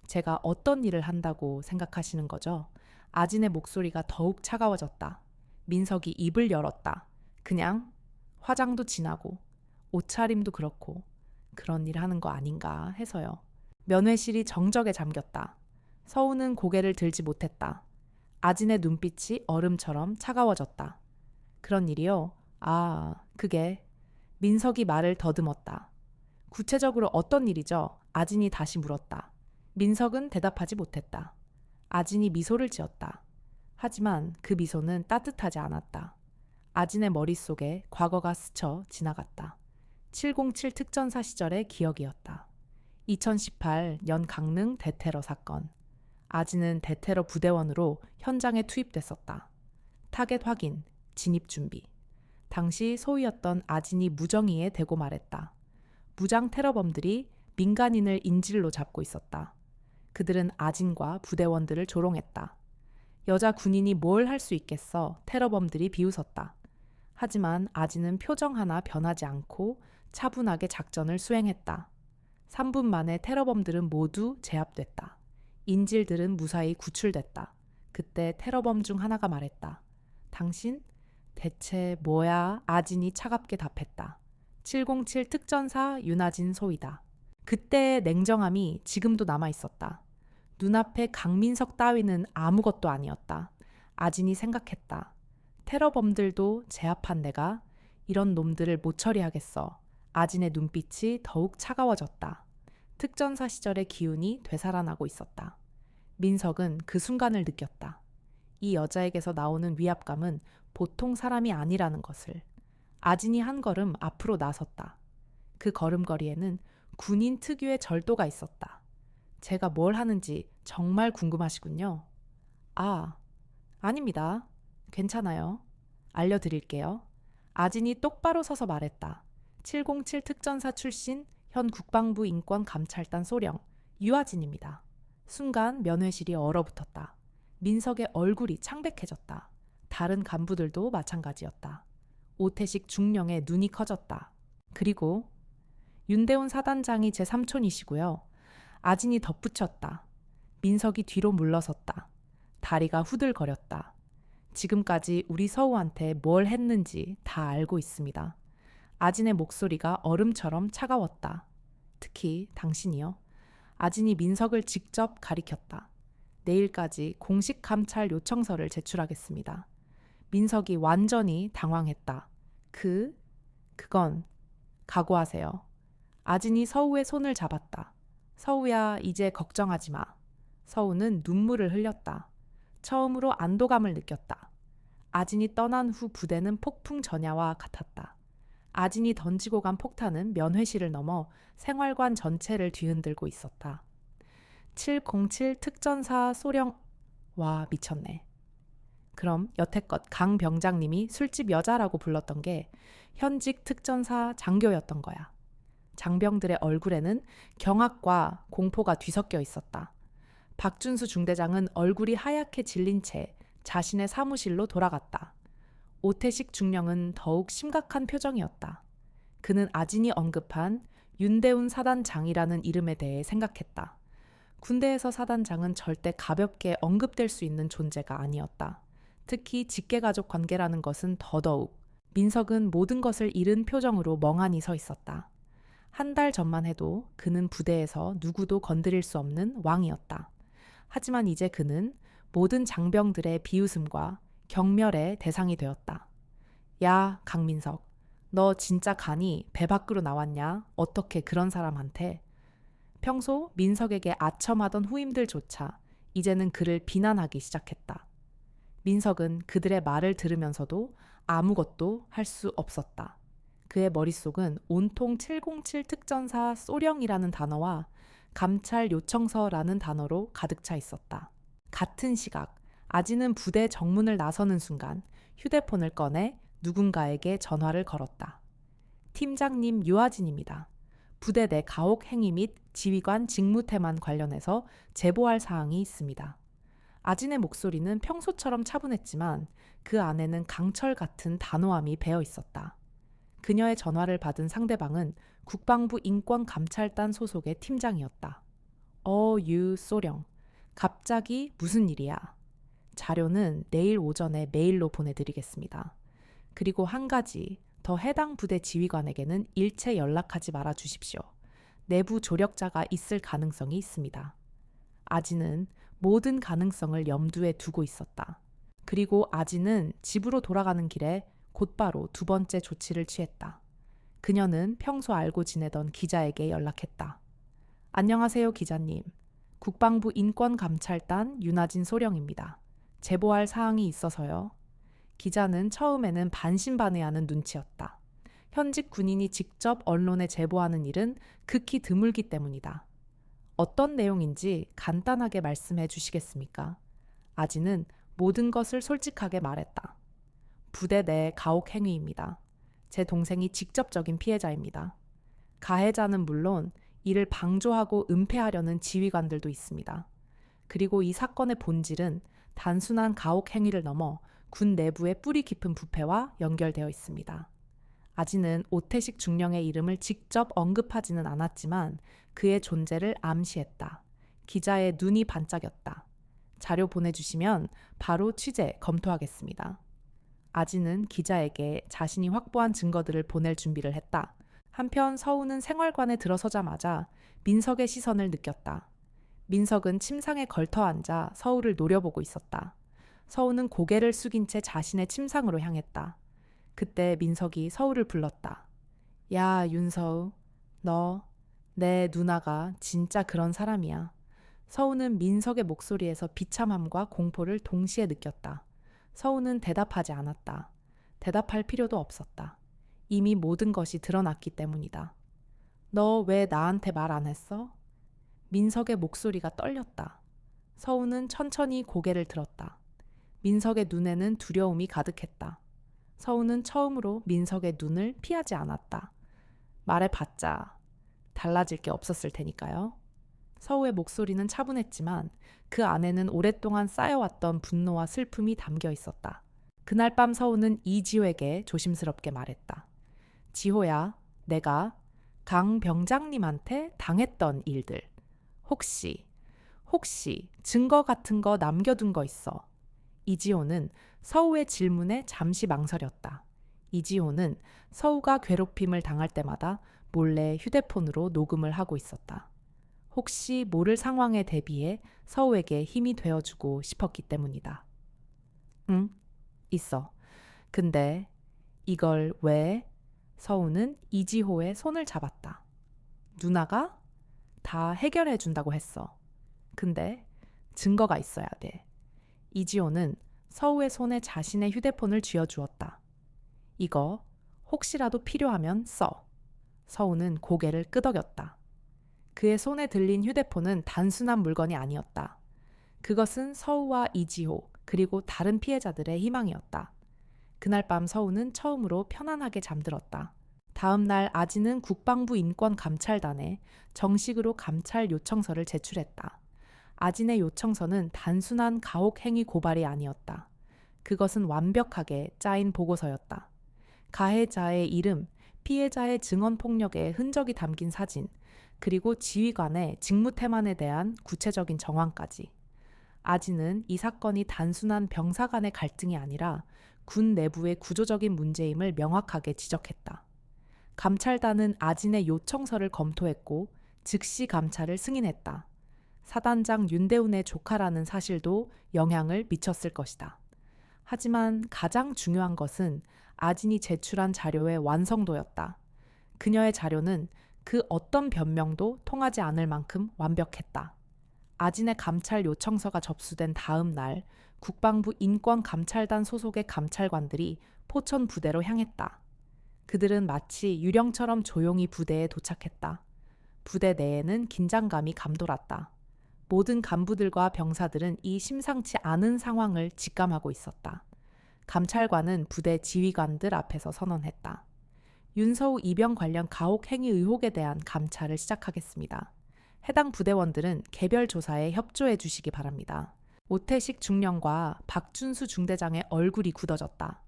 Speaker 1: 제가 어떤 일을 한다고 생각하시는 거죠? 아진의 목소리가 더욱 차가워졌다. 민석이 입을 열었다. 그냥 화장도 진하고 옷차림도 그렇고 그런 일 하는 거 아닌가 해서요. 면회실이 정적에 잠겼다. 서우는 고개를 들지 못했다. 아진의 눈빛이 얼음처럼 차가워졌다. 그런 일이요? 아, 그게. 민석이 말을 더듬었다. 구체적으로 어떤 일이죠? 아진이 다시 물었다. 민석은 대답하지 못했다. 아진이 미소를 지었다. 하지만 그 미소는 따뜻하지 않았다. 아진의 머릿속에 과거가 스쳐 지나갔다. 707 특전사 시절의 기억이었다. 2018년 강릉 대테러 사건. 아진은 대테러 부대원으로 현장에 투입됐었다. 타겟 확인, 진입 준비. 당시 소위였던 아진이 무정위에 대고 말했다. 무장 테러범들이 민간인을 인질로 잡고 있었다. 그들은 아진과 부대원들을 조롱했다. 여자 군인이 뭘 할 수 있겠어? 테러범들이 비웃었다. 하지만 아진은 표정 하나 변하지 않고 차분하게 작전을 수행했다. 3분 만에 테러범들은 모두 제압됐다. 인질들은 무사히 구출됐다. 그때 테러범 중 하나가 말했다. 당신? 대체 뭐야? 아진이 차갑게 답했다. 707 특전사 윤아진 소위다. 그때의 냉정함이 지금도 남아있었다. 눈앞에 강민석 따위는 아무것도 아니었다. 아진이 생각했다. 테러범들도 제압한 내가 이런 놈들을 못 처리하겠어. 아진의 눈빛이 더욱 차가워졌다. 특전사 시절의 기운이 되살아나고 있었다. 민석은 그 순간을 느꼈다. 이 여자에게서 나오는 위압감은 보통 사람이 아니라는 것을. 아진이 한 걸음 앞으로 나섰다. 그 걸음걸이에는 군인 특유의 절도가 있었다. 제가 뭘 하는지 정말 궁금하시군요. 아, 아닙니다. 괜찮아요. 알려드릴게요. 아진이 똑바로 서서 말했다. 707 특전사 출신 현 국방부 인권감찰단 소령 유아진입니다. 순간 면회실이 얼어붙었다. 민석의 얼굴이 창백해졌다. 다른 간부들도 마찬가지였다. 오태식 중령의 눈이 커졌다. 그리고 윤대훈 사단장이 제 삼촌이시고요. 아진이 덧붙였다. 민석이 뒤로 물러섰다. 다리가 후들거렸다. 지금까지 우리 서우한테 뭘 했는지 다 알고 있습니다. 아진의 목소리가 얼음처럼 차가웠다. 특히 당신이요. 아진이 민석을 직접 가리켰다. 내일까지 공식 감찰 요청서를 제출하겠습니다. 민석이 완전히 당황했다. 그건 각오하세요. 아진이 서우의 손을 잡았다. 서우야, 이제 걱정하지 마. 서우는 눈물을 흘렸다. 처음으로 안도감을 느꼈다. 아진이 떠난 후 부대는 폭풍 전야와 같았다. 아진이 던지고 간 폭탄은 면회실을 넘어 생활관 전체를 뒤흔들고 있었다. 707 특전사 소령... 와, 미쳤네. 그럼 여태껏 강 병장님이 술집 여자라고 불렀던 게 현직 특전사 장교였던 거야. 장병들의 얼굴에는 경악과 공포가 뒤섞여 있었다. 박준수 중대장은 얼굴이 하얗게 질린 채 자신의 사무실로 돌아갔다. 오태식 중령은 더욱 심각한 표정이었다. 그는 아진이 언급한 윤대훈 사단장이라는 이름에 대해 생각했다. 군대에서 사단장은 절대 가볍게 언급될 수 있는 존재가 아니었다. 특히 직계가족 관계라는 것은 더더욱. 민석은 모든 것을 잃은 표정으로 멍하니 서 있었다. 한 달 전만 해도 그는 부대에서 누구도 건드릴 수 없는 왕이었다. 하지만 이제 그는 모든 장병들의 비웃음과 경멸의 대상이 되었다. 야, 강민석, 너 진짜 간이 배 밖으로 나왔냐? 어떻게 그런 사람한테? 평소 민석에게 아첨하던 후임들조차 이제는 그를 비난하기 시작했다. 민석은 그들의 말을 들으면서도 아무것도 할 수 없었다. 그의 머릿속은 온통 707 특전사 소령이라는 단어와 감찰 요청서라는 단어로 가득 차 있었다. 같은 시각, 아진은 부대 정문을 나서는 순간 휴대폰을 꺼내 누군가에게 전화를 걸었다. 팀장님 유아진입니다. 부대 내 가혹 행위 및 지휘관 직무태만 관련해서 제보할 사항이 있습니다. 아진의 목소리는 평소처럼 차분했지만 그 안에는 강철 같은 단호함이 배어 있었다. 그녀의 전화를 받은 상대방은 국방부 인권감찰단 소속의 팀장이었다. 유 소령, 갑자기 무슨 일이야? 자료는 내일 오전에 메일로 보내드리겠습니다. 그리고 한 가지, 더 해당 부대 지휘관에게는 일체 연락하지 말아 주십시오. 내부 조력자가 있을 가능성이 있습니다. 아진은 모든 가능성을 염두에 두고 있었다. 그리고 아진은 집으로 돌아가는 길에 곧바로 두 번째 조치를 취했다. 그녀는 평소 알고 지내던 기자에게 연락했다. 안녕하세요, 기자님. 국방부 인권감찰단 윤아진 소령입니다. 제보할 사항이 있어서요. 기자는 처음에는 반신반의하는 눈치였다. 현직 군인이 직접 언론에 제보하는 일은 극히 드물기 때문이다. 어떤 내용인지 간단하게 말씀해 주시겠습니까? 아진은 모든 것을 솔직하게 말했다. 부대 내 가혹 행위입니다. 제 동생이 직접적인 피해자입니다. 가해자는 물론 이를 방조하고 은폐하려는 지휘관들도 있습니다. 그리고 이 사건의 본질은 단순한 가혹 행위를 넘어 군 내부의 뿌리 깊은 부패와 연결되어 있습니다. 아지는 오태식 중령의 이름을 직접 언급하지는 않았지만 그의 존재를 암시했다. 기자의 눈이 반짝였다. 자료 보내주시면 바로 취재 검토하겠습니다. 아지는 기자에게 자신이 확보한 증거들을 보낼 준비를 했다. 한편 서우는 생활관에 들어서자마자 민석의 시선을 느꼈다. 민석은 침상에 걸터 앉아 서우를 노려보고 있었다. 서우는 고개를 숙인 채 자신의 침상으로 향했다. 그때 민석이 서우를 불렀다. 야, 윤서우, 너, 내 누나가 진짜 그런 사람이야. 서우는 민석의 목소리에서 비참함과 공포를 동시에 느꼈다. 서우는 대답하지 않았다. 대답할 필요도 없었다. 이미 모든 것이 드러났기 때문이다. 너 왜 나한테 말 안 했어? 민석의 목소리가 떨렸다. 서우는 천천히 고개를 들었다. 민석의 눈에는 두려움이 가득했다. 서우는 처음으로 민석의 눈을 피하지 않았다. 말해봤자 달라질 게 없었을 테니까요. 서우의 목소리는 차분했지만 그 안에는 오랫동안 쌓여왔던 분노와 슬픔이 담겨 있었다. 그날 밤 서우는 이지호에게 조심스럽게 말했다. 지호야, 내가 강 병장님한테 당했던 일들. 혹시 증거 같은 거 남겨둔 거 있어? 이지호는 서우의 질문에 잠시 망설였다. 이지호는 서우가 괴롭힘을 당할 때마다 몰래 휴대폰으로 녹음을 하고 있었다. 혹시 모를 상황에 대비해 서우에게 힘이 되어주고 싶었기 때문이다. 응, 있어. 근데 이걸 왜? 서우는 이지호의 손을 잡았다. 누나가 다 해결해 준다고 했어. 근데 증거가 있어야 돼. 이지호는 서우의 손에 자신의 휴대폰을 쥐어주었다. 이거 혹시라도 필요하면 써. 서우는 고개를 끄덕였다. 그의 손에 들린 휴대폰은 단순한 물건이 아니었다. 그것은 서우와 이지호 그리고 다른 피해자들의 희망이었다. 그날 밤 서우는 처음으로 편안하게 잠들었다. 다음 날 아지는 국방부 인권감찰단에 정식으로 감찰 요청서를 제출했다. 아진의 요청서는 단순한 가혹행위 고발이 아니었다. 그것은 완벽하게 짜인 보고서였다. 가해자의 이름, 피해자의 증언폭력의 흔적이 담긴 사진, 그리고 지휘관의 직무태만에 대한 구체적인 정황까지. 아진은 이 사건이 단순한 병사 간의 갈등이 아니라 군 내부의 구조적인 문제임을 명확하게 지적했다. 감찰단은 아진의 요청서를 검토했고 즉시 감찰을 승인했다. 사단장 윤대운의 조카라는 사실도 영향을 미쳤을 것이다. 하지만 가장 중요한 것은 아진이 제출한 자료의 완성도였다. 그녀의 자료는 그 어떤 변명도 통하지 않을 만큼 완벽했다. 아진의 감찰 요청서가 접수된 다음 날 국방부 인권감찰단 소속의 감찰관들이 포천 부대로 향했다. 그들은 마치 유령처럼 조용히 부대에 도착했다. 부대 내에는 긴장감이 감돌았다. 모든 간부들과 병사들은 이 심상치 않은 상황을 직감하고 있었다. 감찰관은 부대 지휘관들 앞에서 선언했다. 윤서우 이병 관련 가혹 행위 의혹에 대한 감찰을 시작하겠습니다. 해당 부대원들은 개별 조사에 협조해 주시기 바랍니다. 오태식 중령과 박준수 중대장의 얼굴이 굳어졌다.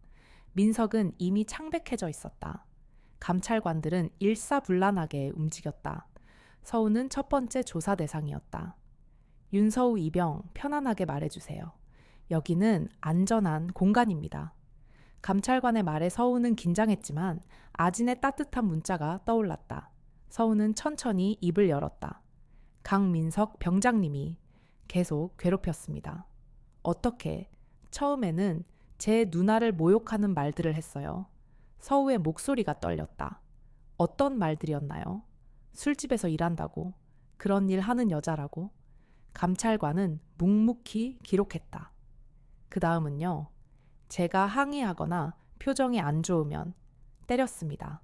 Speaker 1: 민석은 이미 창백해져 있었다. 감찰관들은 일사불란하게 움직였다. 서우는 첫 번째 조사 대상이었다. 윤서우 이병, 편안하게 말해주세요. 여기는 안전한 공간입니다. 감찰관의 말에 서우는 긴장했지만 아진의 따뜻한 문자가 떠올랐다. 서우는 천천히 입을 열었다. 강민석 병장님이 계속 괴롭혔습니다. 어떻게? 처음에는 제 누나를 모욕하는 말들을 했어요. 서우의 목소리가 떨렸다. 어떤 말들이었나요? 술집에서 일한다고, 그런 일 하는 여자라고. 감찰관은 묵묵히 기록했다. 그 다음은요. 제가 항의하거나 표정이 안 좋으면 때렸습니다.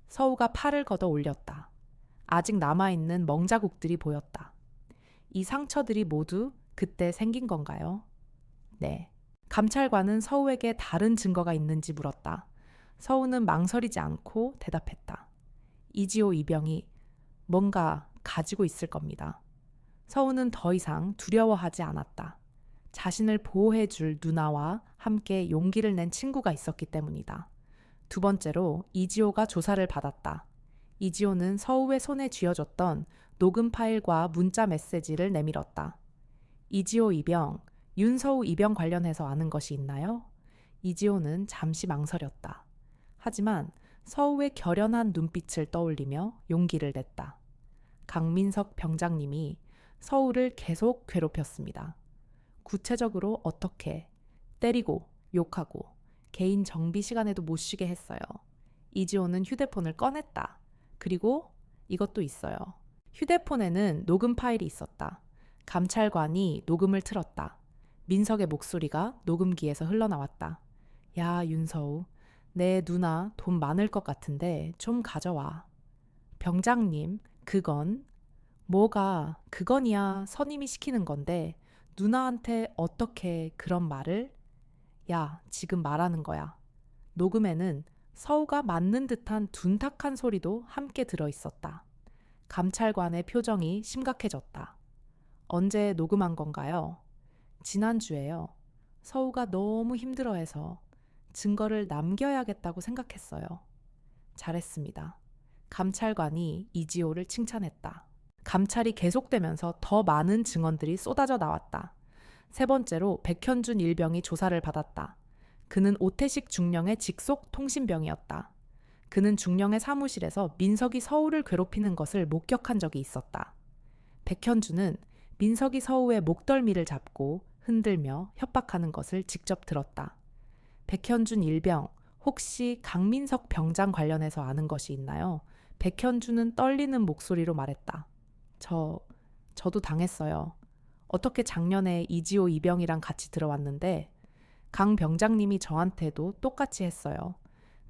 Speaker 1: 서우가 팔을 걷어 올렸다. 아직 남아있는 멍자국들이 보였다. 이 상처들이 모두 그때 생긴 건가요? 네. 감찰관은 서우에게 다른 증거가 있는지 물었다. 서우는 망설이지 않고 대답했다. 이지호 이병이 뭔가 가지고 있을 겁니다. 서우는 더 이상 두려워하지 않았다. 자신을 보호해줄 누나와 함께 용기를 낸 친구가 있었기 때문이다. 두 번째로 이지호가 조사를 받았다. 이지호는 서우의 손에 쥐어줬던 녹음 파일과 문자 메시지를 내밀었다. 이지호 이병, 윤서우 이병 관련해서 아는 것이 있나요? 이지호는 잠시 망설였다. 하지만 서우의 결연한 눈빛을 떠올리며 용기를 냈다. 강민석 병장님이 서우를 계속 괴롭혔습니다. 구체적으로 어떻게 때리고 욕하고 개인 정비 시간에도 못 쉬게 했어요. 이지호는 휴대폰을 꺼냈다. 그리고 이것도 있어요. 휴대폰에는 녹음 파일이 있었다. 감찰관이 녹음을 틀었다. 민석의 목소리가 녹음기에서 흘러나왔다. 야, 윤서우. 내 누나 돈 많을 것 같은데 좀 가져와. 병장님, 그건? 뭐가 그건이야. 선임이 시키는 건데 누나한테 어떻게 그런 말을? 야, 지금 말하는 거야. 녹음에는 서우가 맞는 듯한 둔탁한 소리도 함께 들어있었다. 감찰관의 표정이 심각해졌다. 언제 녹음한 건가요? 지난주에요. 서우가 너무 힘들어해서 증거를 남겨야겠다고 생각했어요. 잘했습니다. 감찰관이 이지호를 칭찬했다. 감찰이 계속되면서 더 많은 증언들이 쏟아져 나왔다. 세 번째로 백현준 일병이 조사를 받았다. 그는 오태식 중령의 직속 통신병이었다. 그는 중령의 사무실에서 민석이 서우를 괴롭히는 것을 목격한 적이 있었다. 백현준은 민석이 서우의 목덜미를 잡고 흔들며 협박하는 것을 직접 들었다. 백현준 일병, 혹시 강민석 병장 관련해서 아는 것이 있나요? 백현준은 떨리는 목소리로 말했다. 저도 당했어요. 어떻게 작년에 이지호 이병이랑 같이 들어왔는데 강 병장님이 저한테도 똑같이 했어요.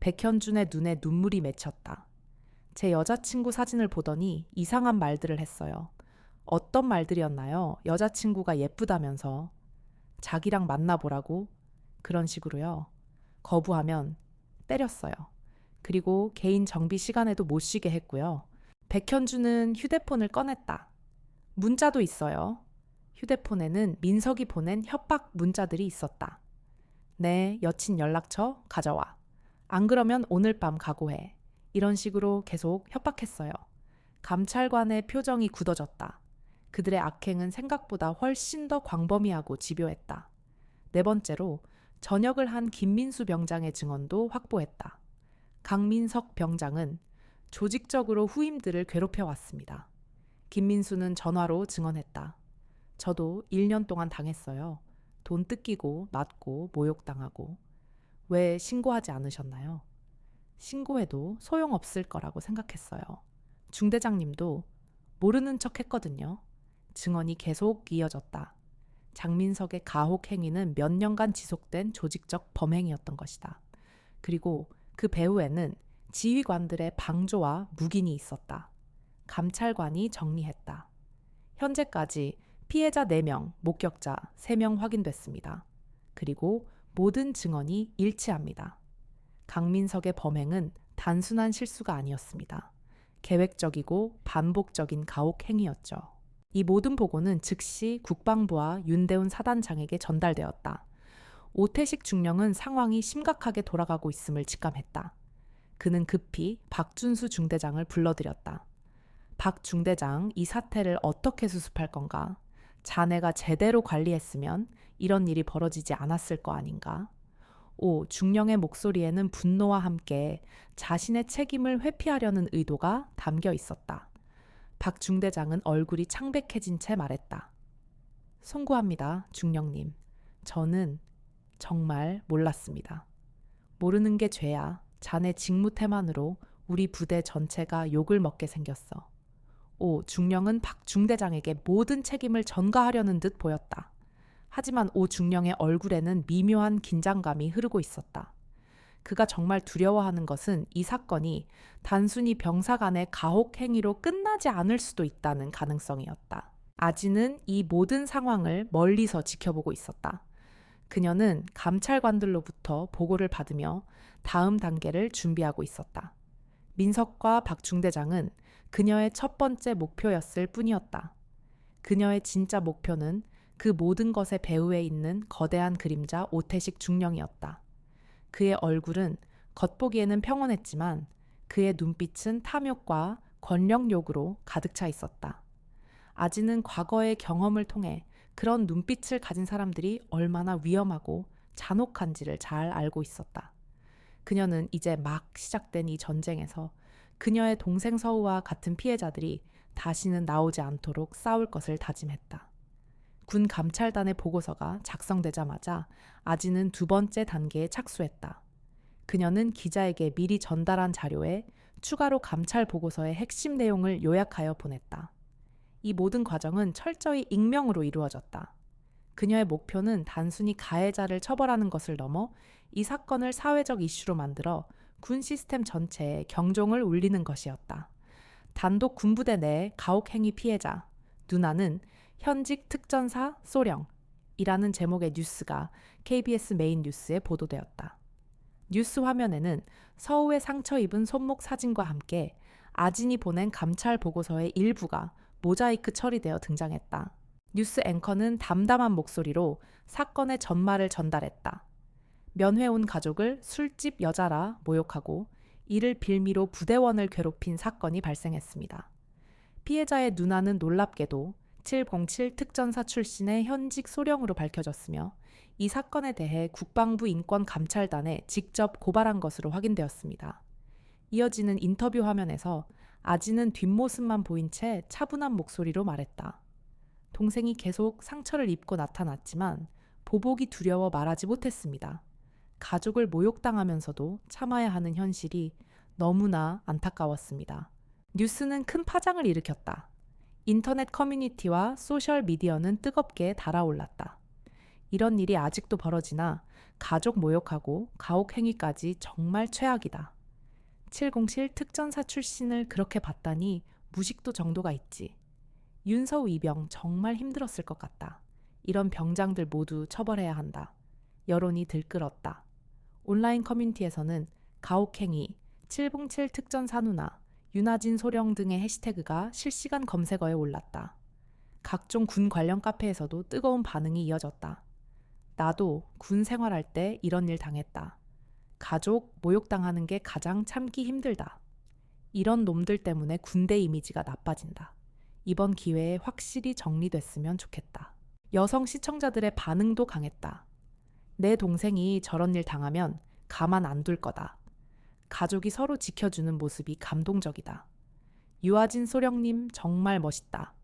Speaker 1: 백현준의 눈에 눈물이 맺혔다. 제 여자친구 사진을 보더니 이상한 말들을 했어요. 어떤 말들이었나요? 여자친구가 예쁘다면서. 자기랑 만나보라고? 그런 식으로요. 거부하면 때렸어요. 그리고 개인 정비 시간에도 못 쉬게 했고요. 백현주는 휴대폰을 꺼냈다. 문자도 있어요. 휴대폰에는 민석이 보낸 협박 문자들이 있었다. 내 여친 연락처 가져와. 안 그러면 오늘 밤 각오해. 이런 식으로 계속 협박했어요. 감찰관의 표정이 굳어졌다. 그들의 악행은 생각보다 훨씬 더 광범위하고 집요했다. 네 번째로 전역을 한 김민수 병장의 증언도 확보했다. 강민석 병장은 조직적으로 후임들을 괴롭혀왔습니다. 김민수는 전화로 증언했다. 저도 1년 동안 당했어요. 돈 뜯기고 맞고 모욕당하고. 왜 신고하지 않으셨나요? 신고해도 소용없을 거라고 생각했어요. 중대장님도 모르는 척 했거든요. 증언이 계속 이어졌다. 장민석의 가혹 행위는 몇 년간 지속된 조직적 범행이었던 것이다. 그리고 그 배후에는 지휘관들의 방조와 묵인이 있었다. 감찰관이 정리했다. 현재까지 피해자 4명, 목격자 3명 확인됐습니다. 그리고 모든 증언이 일치합니다. 강민석의 범행은 단순한 실수가 아니었습니다. 계획적이고 반복적인 가혹 행위였죠. 이 모든 보고는 즉시 국방부와 윤대훈 사단장에게 전달되었다. 오태식 중령은 상황이 심각하게 돌아가고 있음을 직감했다. 그는 급히 박준수 중대장을 불러들였다. 박 중대장, 이 사태를 어떻게 수습할 건가? 자네가 제대로 관리했으면 이런 일이 벌어지지 않았을 거 아닌가? 중령의 목소리에는 분노와 함께 자신의 책임을 회피하려는 의도가 담겨 있었다. 박 중대장은 얼굴이 창백해진 채 말했다. 송구합니다, 중령님. 저는 정말 몰랐습니다. 모르는 게 죄야. 자네 직무태만으로 우리 부대 전체가 욕을 먹게 생겼어. 중령은 박 중대장에게 모든 책임을 전가하려는 듯 보였다. 하지만 중령의 얼굴에는 미묘한 긴장감이 흐르고 있었다. 그가 정말 두려워하는 것은 이 사건이 단순히 병사 간의 가혹 행위로 끝나지 않을 수도 있다는 가능성이었다. 아지는 이 모든 상황을 멀리서 지켜보고 있었다. 그녀는 감찰관들로부터 보고를 받으며 다음 단계를 준비하고 있었다. 민석과 박 중대장은 그녀의 첫 번째 목표였을 뿐이었다. 그녀의 진짜 목표는 그 모든 것의 배후에 있는 거대한 그림자 오태식 중령이었다. 그의 얼굴은 겉보기에는 평온했지만 그의 눈빛은 탐욕과 권력욕으로 가득 차 있었다. 아지는 과거의 경험을 통해 그런 눈빛을 가진 사람들이 얼마나 위험하고 잔혹한지를 잘 알고 있었다. 그녀는 이제 막 시작된 이 전쟁에서 그녀의 동생 서우와 같은 피해자들이 다시는 나오지 않도록 싸울 것을 다짐했다. 군 감찰단의 보고서가 작성되자마자 아지는 두 번째 단계에 착수했다. 그녀는 기자에게 미리 전달한 자료에 추가로 감찰 보고서의 핵심 내용을 요약하여 보냈다. 이 모든 과정은 철저히 익명으로 이루어졌다. 그녀의 목표는 단순히 가해자를 처벌하는 것을 넘어 이 사건을 사회적 이슈로 만들어 군 시스템 전체에 경종을 울리는 것이었다. 단독 군부대 내 가혹행위 피해자, 누나는 현직 특전사 소령이라는 제목의 뉴스가 KBS 메인 뉴스에 보도되었다. 뉴스 화면에는 서우의 상처 입은 손목 사진과 함께 아진이 보낸 감찰 보고서의 일부가 모자이크 처리되어 등장했다. 뉴스 앵커는 담담한 목소리로 사건의 전말을 전달했다. 면회 온 가족을 술집 여자라 모욕하고 이를 빌미로 부대원을 괴롭힌 사건이 발생했습니다. 피해자의 누나는 놀랍게도 707 특전사 출신의 현직 소령으로 밝혀졌으며 이 사건에 대해 국방부 인권감찰단에 직접 고발한 것으로 확인되었습니다. 이어지는 인터뷰 화면에서 아지는 뒷모습만 보인 채 차분한 목소리로 말했다. 동생이 계속 상처를 입고 나타났지만 보복이 두려워 말하지 못했습니다. 가족을 모욕당하면서도 참아야 하는 현실이 너무나 안타까웠습니다. 뉴스는 큰 파장을 일으켰다. 인터넷 커뮤니티와 소셜미디어는 뜨겁게 달아올랐다. 이런 일이 아직도 벌어지나 가족 모욕하고 가혹행위까지 정말 최악이다. 707 특전사 출신을 그렇게 봤다니 무식도 정도가 있지. 윤서우 이병 정말 힘들었을 것 같다. 이런 병장들 모두 처벌해야 한다. 여론이 들끓었다. 온라인 커뮤니티에서는 가혹행위, 707 특전사 누나, 윤하진 소령 등의 해시태그가 실시간 검색어에 올랐다. 각종 군 관련 카페에서도 뜨거운 반응이 이어졌다. 나도 군 생활할 때 이런 일 당했다. 가족 모욕당하는 게 가장 참기 힘들다. 이런 놈들 때문에 군대 이미지가 나빠진다. 이번 기회에 확실히 정리됐으면 좋겠다. 여성 시청자들의 반응도 강했다. 내 동생이 저런 일 당하면 가만 안 둘 거다. 가족이 서로 지켜주는 모습이 감동적이다. 유아진 소령님 정말 멋있다.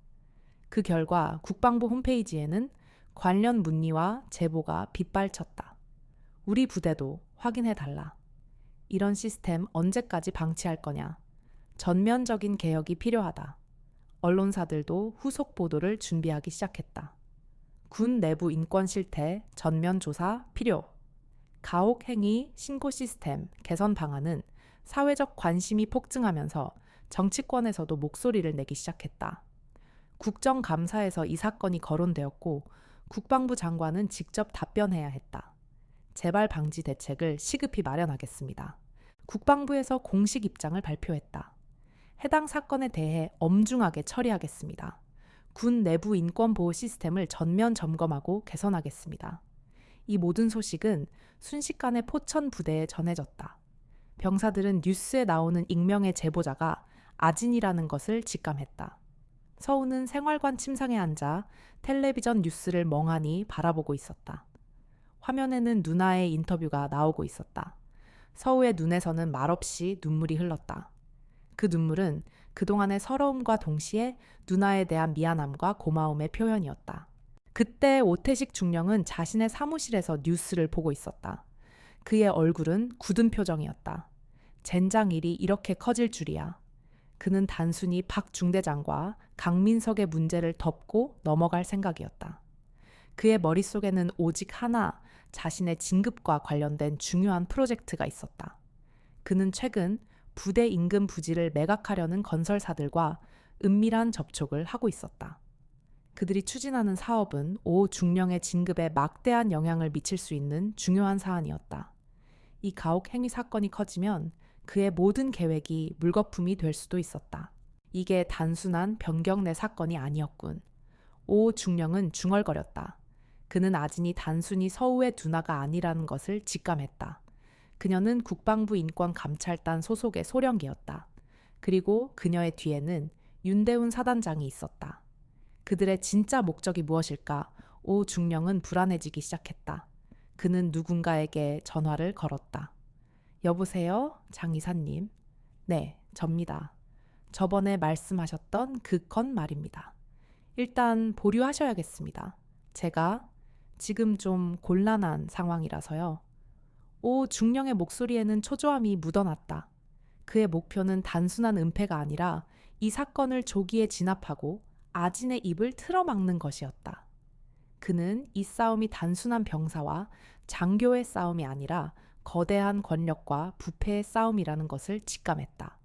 Speaker 1: 그 결과 국방부 홈페이지에는 관련 문의와 제보가 빗발쳤다. 우리 부대도 확인해달라. 이런 시스템 언제까지 방치할 거냐. 전면적인 개혁이 필요하다. 언론사들도 후속 보도를 준비하기 시작했다. 군 내부 인권 실태 전면 조사 필요. 가혹행위 신고 시스템 개선 방안은 사회적 관심이 폭증하면서 정치권에서도 목소리를 내기 시작했다. 국정감사에서 이 사건이 거론되었고 국방부 장관은 직접 답변해야 했다. 재발 방지 대책을 시급히 마련하겠습니다. 국방부에서 공식 입장을 발표했다. 해당 사건에 대해 엄중하게 처리하겠습니다. 군 내부 인권 보호 시스템을 전면 점검하고 개선하겠습니다. 이 모든 소식은 순식간에 포천 부대에 전해졌다. 병사들은 뉴스에 나오는 익명의 제보자가 아진이라는 것을 직감했다. 서우는 생활관 침상에 앉아 텔레비전 뉴스를 멍하니 바라보고 있었다. 화면에는 누나의 인터뷰가 나오고 있었다. 서우의 눈에서는 말없이 눈물이 흘렀다. 그 눈물은 그동안의 서러움과 동시에 누나에 대한 미안함과 고마움의 표현이었다. 그때 오태식 중령은 자신의 사무실에서 뉴스를 보고 있었다. 그의 얼굴은 굳은 표정이었다. 젠장 일이 이렇게 커질 줄이야. 그는 단순히 박 중대장과 강민석의 문제를 덮고 넘어갈 생각이었다. 그의 머릿속에는 오직 하나, 자신의 진급과 관련된 중요한 프로젝트가 있었다. 그는 최근 부대 인근 부지를 매각하려는 건설사들과 은밀한 접촉을 하고 있었다. 그들이 추진하는 사업은 오 중령의 진급에 막대한 영향을 미칠 수 있는 중요한 사안이었다. 이 가혹 행위 사건이 커지면 그의 모든 계획이 물거품이 될 수도 있었다. 이게 단순한 변경 내 사건이 아니었군. 오 중령은 중얼거렸다. 그는 아진이 단순히 서우의 누나가 아니라는 것을 직감했다. 그녀는 국방부 인권감찰단 소속의 소령기였다. 그리고 그녀의 뒤에는 윤대훈 사단장이 있었다. 그들의 진짜 목적이 무엇일까? 오 중령은 불안해지기 시작했다. 그는 누군가에게 전화를 걸었다. 여보세요? 장 이사님. 네, 접니다. 저번에 말씀하셨던 그 건 말입니다. 일단 보류하셔야겠습니다. 제가 지금 좀 곤란한 상황이라서요. 오 중령의 목소리에는 초조함이 묻어났다. 그의 목표는 단순한 은폐가 아니라 이 사건을 조기에 진압하고 아진의 입을 틀어막는 것이었다. 그는 이 싸움이 단순한 병사와 장교의 싸움이 아니라 거대한 권력과 부패의 싸움이라는 것을 직감했다.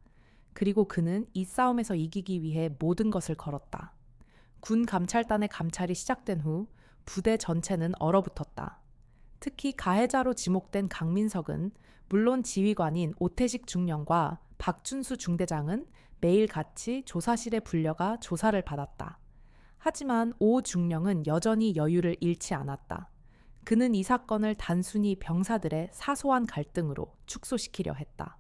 Speaker 1: 그리고 그는 이 싸움에서 이기기 위해 모든 것을 걸었다. 군 감찰단의 감찰이 시작된 후 부대 전체는 얼어붙었다. 특히 가해자로 지목된 강민석은 물론 지휘관인 오태식 중령과 박준수 중대장은 매일 같이 조사실에 불려가 조사를 받았다. 하지만 오 중령은 여전히 여유를 잃지 않았다. 그는 이 사건을 단순히 병사들의 사소한 갈등으로 축소시키려 했다.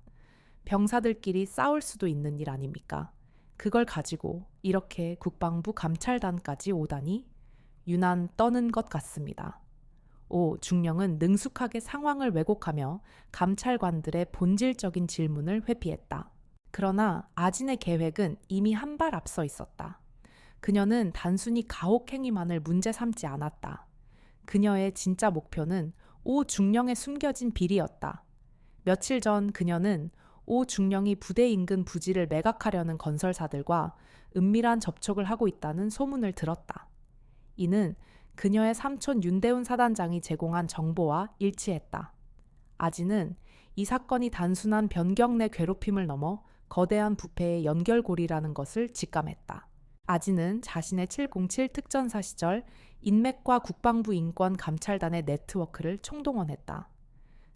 Speaker 1: 병사들끼리 싸울 수도 있는 일 아닙니까? 그걸 가지고 이렇게 국방부 감찰단까지 오다니 유난 떠는 것 같습니다. 오 중령은 능숙하게 상황을 왜곡하며 감찰관들의 본질적인 질문을 회피했다. 그러나 아진의 계획은 이미 한 발 앞서 있었다. 그녀는 단순히 가혹행위만을 문제 삼지 않았다. 그녀의 진짜 목표는 오 중령의 숨겨진 비리였다. 며칠 전 그녀는 오 중령이 부대 인근 부지를 매각하려는 건설사들과 은밀한 접촉을 하고 있다는 소문을 들었다. 이는 그녀의 삼촌 윤대훈 사단장이 제공한 정보와 일치했다. 아진은 이 사건이 단순한 변경 내 괴롭힘을 넘어 거대한 부패의 연결고리라는 것을 직감했다. 아진은 자신의 707 특전사 시절 인맥과 국방부 인권감찰단의 네트워크를 총동원했다.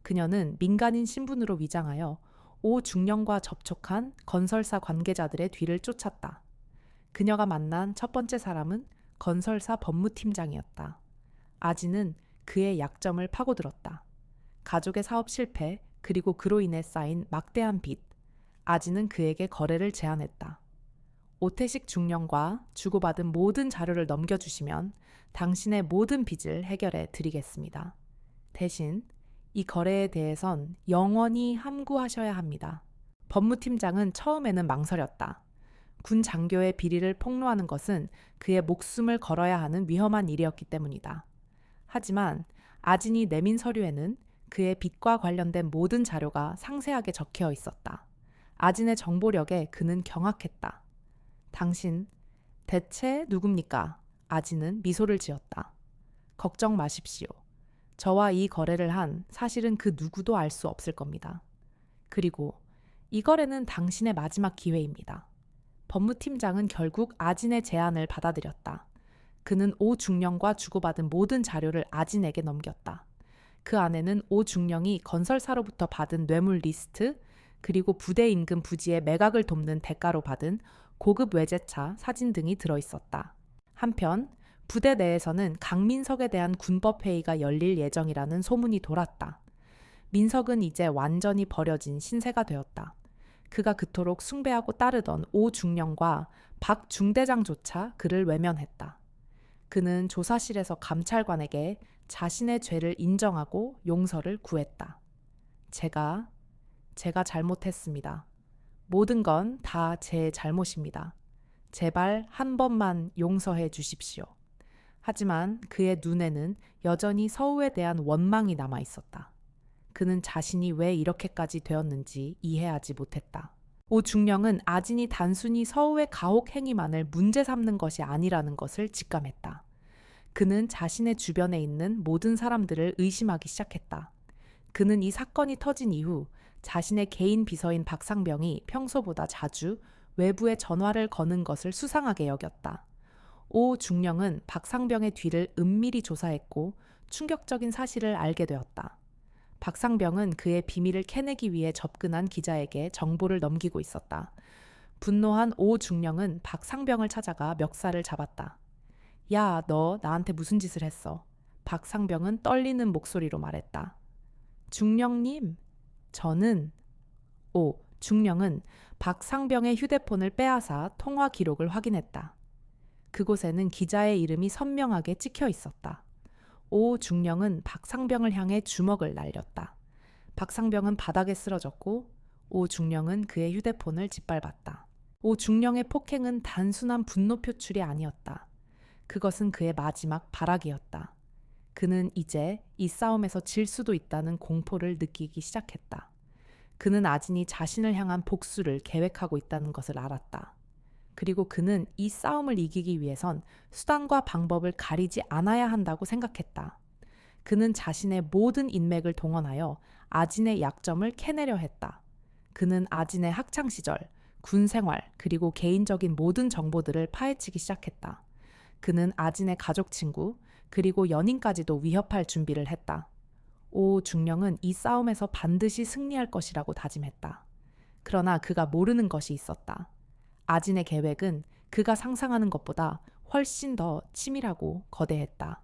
Speaker 1: 그녀는 민간인 신분으로 위장하여 오 중령과 접촉한 건설사 관계자들의 뒤를 쫓았다. 그녀가 만난 첫 번째 사람은 건설사 법무팀장이었다. 아진은 그의 약점을 파고들었다. 가족의 사업 실패 그리고 그로 인해 쌓인 막대한 빚. 아진은 그에게 거래를 제안했다. 오태식 중령과 주고받은 모든 자료를 넘겨주시면 당신의 모든 빚을 해결해 드리겠습니다. 대신 이 거래에 대해선 영원히 함구하셔야 합니다. 법무팀장은 처음에는 망설였다. 군 장교의 비리를 폭로하는 것은 그의 목숨을 걸어야 하는 위험한 일이었기 때문이다. 하지만 아진이 내민 서류에는 그의 빚과 관련된 모든 자료가 상세하게 적혀 있었다. 아진의 정보력에 그는 경악했다. 당신 대체 누굽니까? 아진은 미소를 지었다. 걱정 마십시오. 저와 이 거래를 한 사실은 그 누구도 알 수 없을 겁니다. 그리고 이 거래는 당신의 마지막 기회입니다. 법무팀장은 결국 아진의 제안을 받아들였다. 그는 오 중령과 주고받은 모든 자료를 아진에게 넘겼다. 그 안에는 오 중령이 건설사로부터 받은 뇌물 리스트, 그리고 부대 인근 부지의 매각을 돕는 대가로 받은 고급 외제차, 사진 등이 들어있었다. 한편 부대 내에서는 강민석에 대한 군법회의가 열릴 예정이라는 소문이 돌았다. 민석은 이제 완전히 버려진 신세가 되었다. 그가 그토록 숭배하고 따르던 오 중령과 박 중대장조차 그를 외면했다. 그는 조사실에서 감찰관에게 자신의 죄를 인정하고 용서를 구했다. 제가 잘못했습니다. 모든 건 다 제 잘못입니다. 제발 한 번만 용서해 주십시오. 하지만 그의 눈에는 여전히 서우에 대한 원망이 남아 있었다. 그는 자신이 왜 이렇게까지 되었는지 이해하지 못했다. 오 중령은 아진이 단순히 서우의 가혹 행위만을 문제 삼는 것이 아니라는 것을 직감했다. 그는 자신의 주변에 있는 모든 사람들을 의심하기 시작했다. 그는 이 사건이 터진 이후 자신의 개인 비서인 박상병이 평소보다 자주 외부에 전화를 거는 것을 수상하게 여겼다. 오 중령은 박상병의 뒤를 은밀히 조사했고 충격적인 사실을 알게 되었다. 박상병은 그의 비밀을 캐내기 위해 접근한 기자에게 정보를 넘기고 있었다. 분노한 오 중령은 박상병을 찾아가 멱살을 잡았다. 야, 너 나한테 무슨 짓을 했어? 박상병은 떨리는 목소리로 말했다. 중령님, 저는 중령은 박상병의 휴대폰을 빼앗아 통화 기록을 확인했다. 그곳에는 기자의 이름이 선명하게 찍혀 있었다. 오 중령은 박상병을 향해 주먹을 날렸다. 박상병은 바닥에 쓰러졌고 오 중령은 그의 휴대폰을 짓밟았다. 오 중령의 폭행은 단순한 분노 표출이 아니었다. 그것은 그의 마지막 발악이었다. 그는 이제 이 싸움에서 질 수도 있다는 공포를 느끼기 시작했다. 그는 아진이 자신을 향한 복수를 계획하고 있다는 것을 알았다. 그리고 그는 이 싸움을 이기기 위해선 수단과 방법을 가리지 않아야 한다고 생각했다. 그는 자신의 모든 인맥을 동원하여 아진의 약점을 캐내려 했다. 그는 아진의 학창시절, 군 생활, 그리고 개인적인 모든 정보들을 파헤치기 시작했다. 그는 아진의 가족 친구, 그리고 연인까지도 위협할 준비를 했다. 오 중령은 이 싸움에서 반드시 승리할 것이라고 다짐했다. 그러나 그가 모르는 것이 있었다. 아진의 계획은 그가 상상하는 것보다 훨씬 더 치밀하고 거대했다.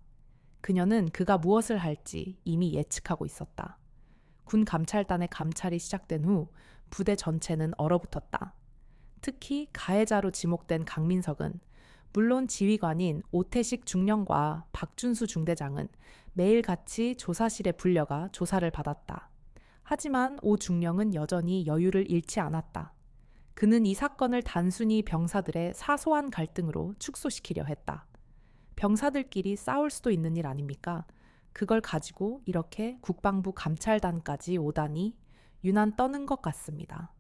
Speaker 1: 그녀는 그가 무엇을 할지 이미 예측하고 있었다. 군 감찰단의 감찰이 시작된 후 부대 전체는 얼어붙었다. 특히 가해자로 지목된 강민석은 물론 지휘관인 오태식 중령과 박준수 중대장은 매일같이 조사실에 불려가 조사를 받았다. 하지만 오 중령은 여전히 여유를 잃지 않았다. 그는 이 사건을 단순히 병사들의 사소한 갈등으로 축소시키려 했다. 병사들끼리 싸울 수도 있는 일 아닙니까? 그걸 가지고 이렇게 국방부 감찰단까지 오다니 유난 떠는 것 같습니다.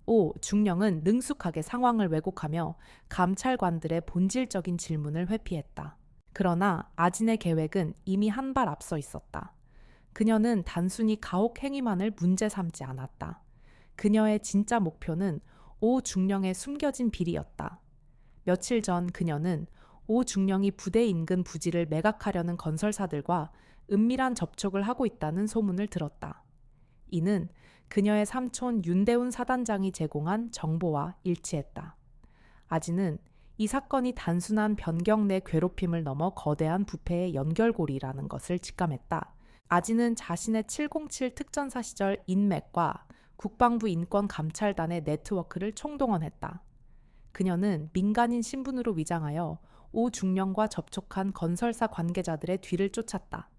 Speaker 1: 오 중령은 능숙하게 상황을 왜곡하며 감찰관들의 본질적인 질문을 회피했다. 그러나 아진의 계획은 이미 한 발 앞서 있었다. 그녀는 단순히 가혹 행위만을 문제 삼지 않았다. 그녀의 진짜 목표는 오 중령의 숨겨진 비리였다. 며칠 전 그녀는 오 중령이 부대 인근 부지를 매각하려는 건설사들과 은밀한 접촉을 하고 있다는 소문을 들었다. 이는 그녀의 삼촌 윤대훈 사단장이 제공한 정보와 일치했다. 아진은 이 사건이 단순한 변경 내 괴롭힘을 넘어 거대한 부패의 연결고리라는 것을 직감했다. 아진은 자신의 707 특전사 시절 인맥과 국방부 인권감찰단의 네트워크를 총동원했다. 그녀는 민간인 신분으로 위장하여 오 중령과 접촉한 건설사 관계자들의 뒤를 쫓았다.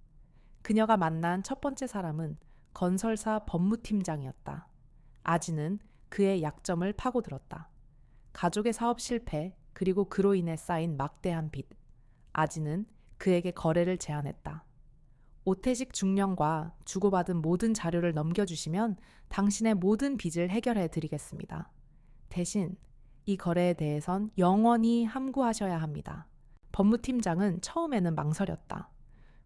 Speaker 1: 그녀가 만난 첫 번째 사람은 건설사 법무팀장이었다. 아진은 그의 약점을 파고들었다. 가족의 사업 실패, 그리고 그로 인해 쌓인 막대한 빚. 아진은 그에게 거래를 제안했다. 오태식 중령과 주고받은 모든 자료를 넘겨주시면 당신의 모든 빚을 해결해 드리겠습니다. 대신 이 거래에 대해선 영원히 함구하셔야 합니다. 법무팀장은 처음에는 망설였다.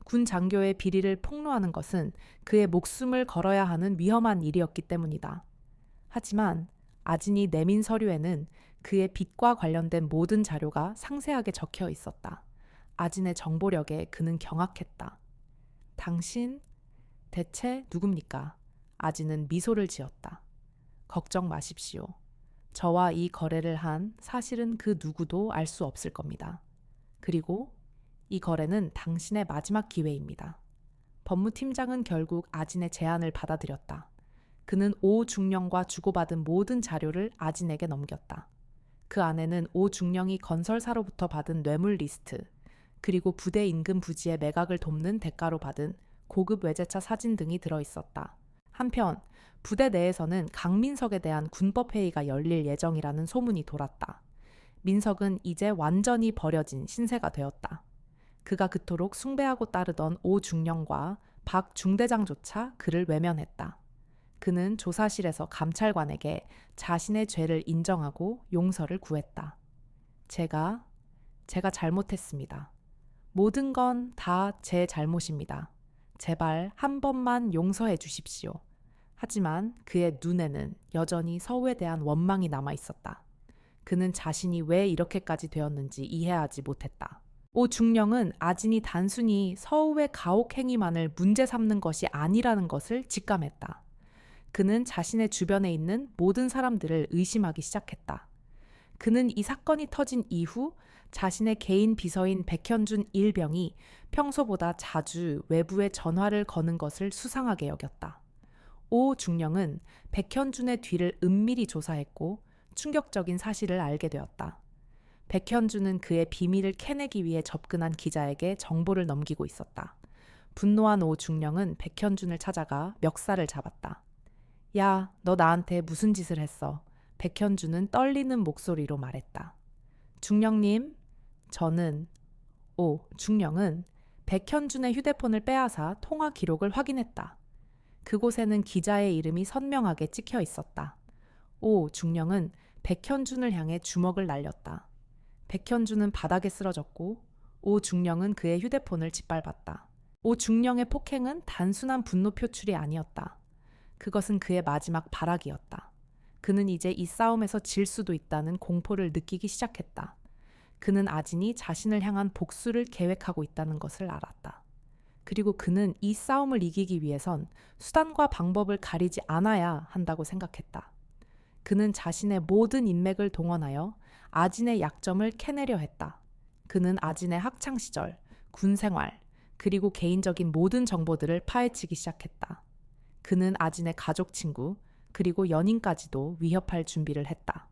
Speaker 1: 군 장교의 비리를 폭로하는 것은 그의 목숨을 걸어야 하는 위험한 일이었기 때문이다. 하지만 아진이 내민 서류에는 그의 빚과 관련된 모든 자료가 상세하게 적혀 있었다. 아진의 정보력에 그는 경악했다. 당신 대체 누굽니까? 아진은 미소를 지었다. 걱정 마십시오. 저와 이 거래를 한 사실은 그 누구도 알 수 없을 겁니다. 그리고 이 거래는 당신의 마지막 기회입니다. 법무팀장은 결국 아진의 제안을 받아들였다. 그는 오 중령과 주고받은 모든 자료를 아진에게 넘겼다. 그 안에는 오 중령이 건설사로부터 받은 뇌물 리스트, 그리고 부대 인근 부지의 매각을 돕는 대가로 받은 고급 외제차 사진 등이 들어있었다. 한편 부대 내에서는 강민석에 대한 군법회의가 열릴 예정이라는 소문이 돌았다. 민석은 이제 완전히 버려진 신세가 되었다. 그가 그토록 숭배하고 따르던 오 중령과 박 중대장조차 그를 외면했다. 그는 조사실에서 감찰관에게 자신의 죄를 인정하고 용서를 구했다. 제가 잘못했습니다. 모든 건 다 제 잘못입니다. 제발 한 번만 용서해 주십시오. 하지만 그의 눈에는 여전히 서우에 대한 원망이 남아 있었다. 그는 자신이 왜 이렇게까지 되었는지 이해하지 못했다. 오중령은 아진이 단순히 서우의 가혹 행위만을 문제 삼는 것이 아니라는 것을 직감했다. 그는 자신의 주변에 있는 모든 사람들을 의심하기 시작했다. 그는 이 사건이 터진 이후 자신의 개인 비서인 백현준 일병이 평소보다 자주 외부에 전화를 거는 것을 수상하게 여겼다. 오 중령은 백현준의 뒤를 은밀히 조사했고 충격적인 사실을 알게 되었다. 백현준은 그의 비밀을 캐내기 위해 접근한 기자에게 정보를 넘기고 있었다. 분노한 오 중령은 백현준을 찾아가 멱살을 잡았다. 야, 너 나한테 무슨 짓을 했어? 백현준은 떨리는 목소리로 말했다. 중령님, 저는 중령은 백현준의 휴대폰을 빼앗아 통화 기록을 확인했다. 그곳에는 기자의 이름이 선명하게 찍혀 있었다. 중령은 백현준을 향해 주먹을 날렸다. 백현준은 바닥에 쓰러졌고 중령은 그의 휴대폰을 짓밟았다. 중령의 폭행은 단순한 분노 표출이 아니었다. 그것은 그의 마지막 발악이었다. 그는 이제 이 싸움에서 질 수도 있다는 공포를 느끼기 시작했다. 그는 아진이 자신을 향한 복수를 계획하고 있다는 것을 알았다. 그리고 그는 이 싸움을 이기기 위해선 수단과 방법을 가리지 않아야 한다고 생각했다. 그는 자신의 모든 인맥을 동원하여 아진의 약점을 캐내려 했다. 그는 아진의 학창시절, 군생활, 그리고 개인적인 모든 정보들을 파헤치기 시작했다. 그는 아진의 가족 친구, 그리고 연인까지도 위협할 준비를 했다.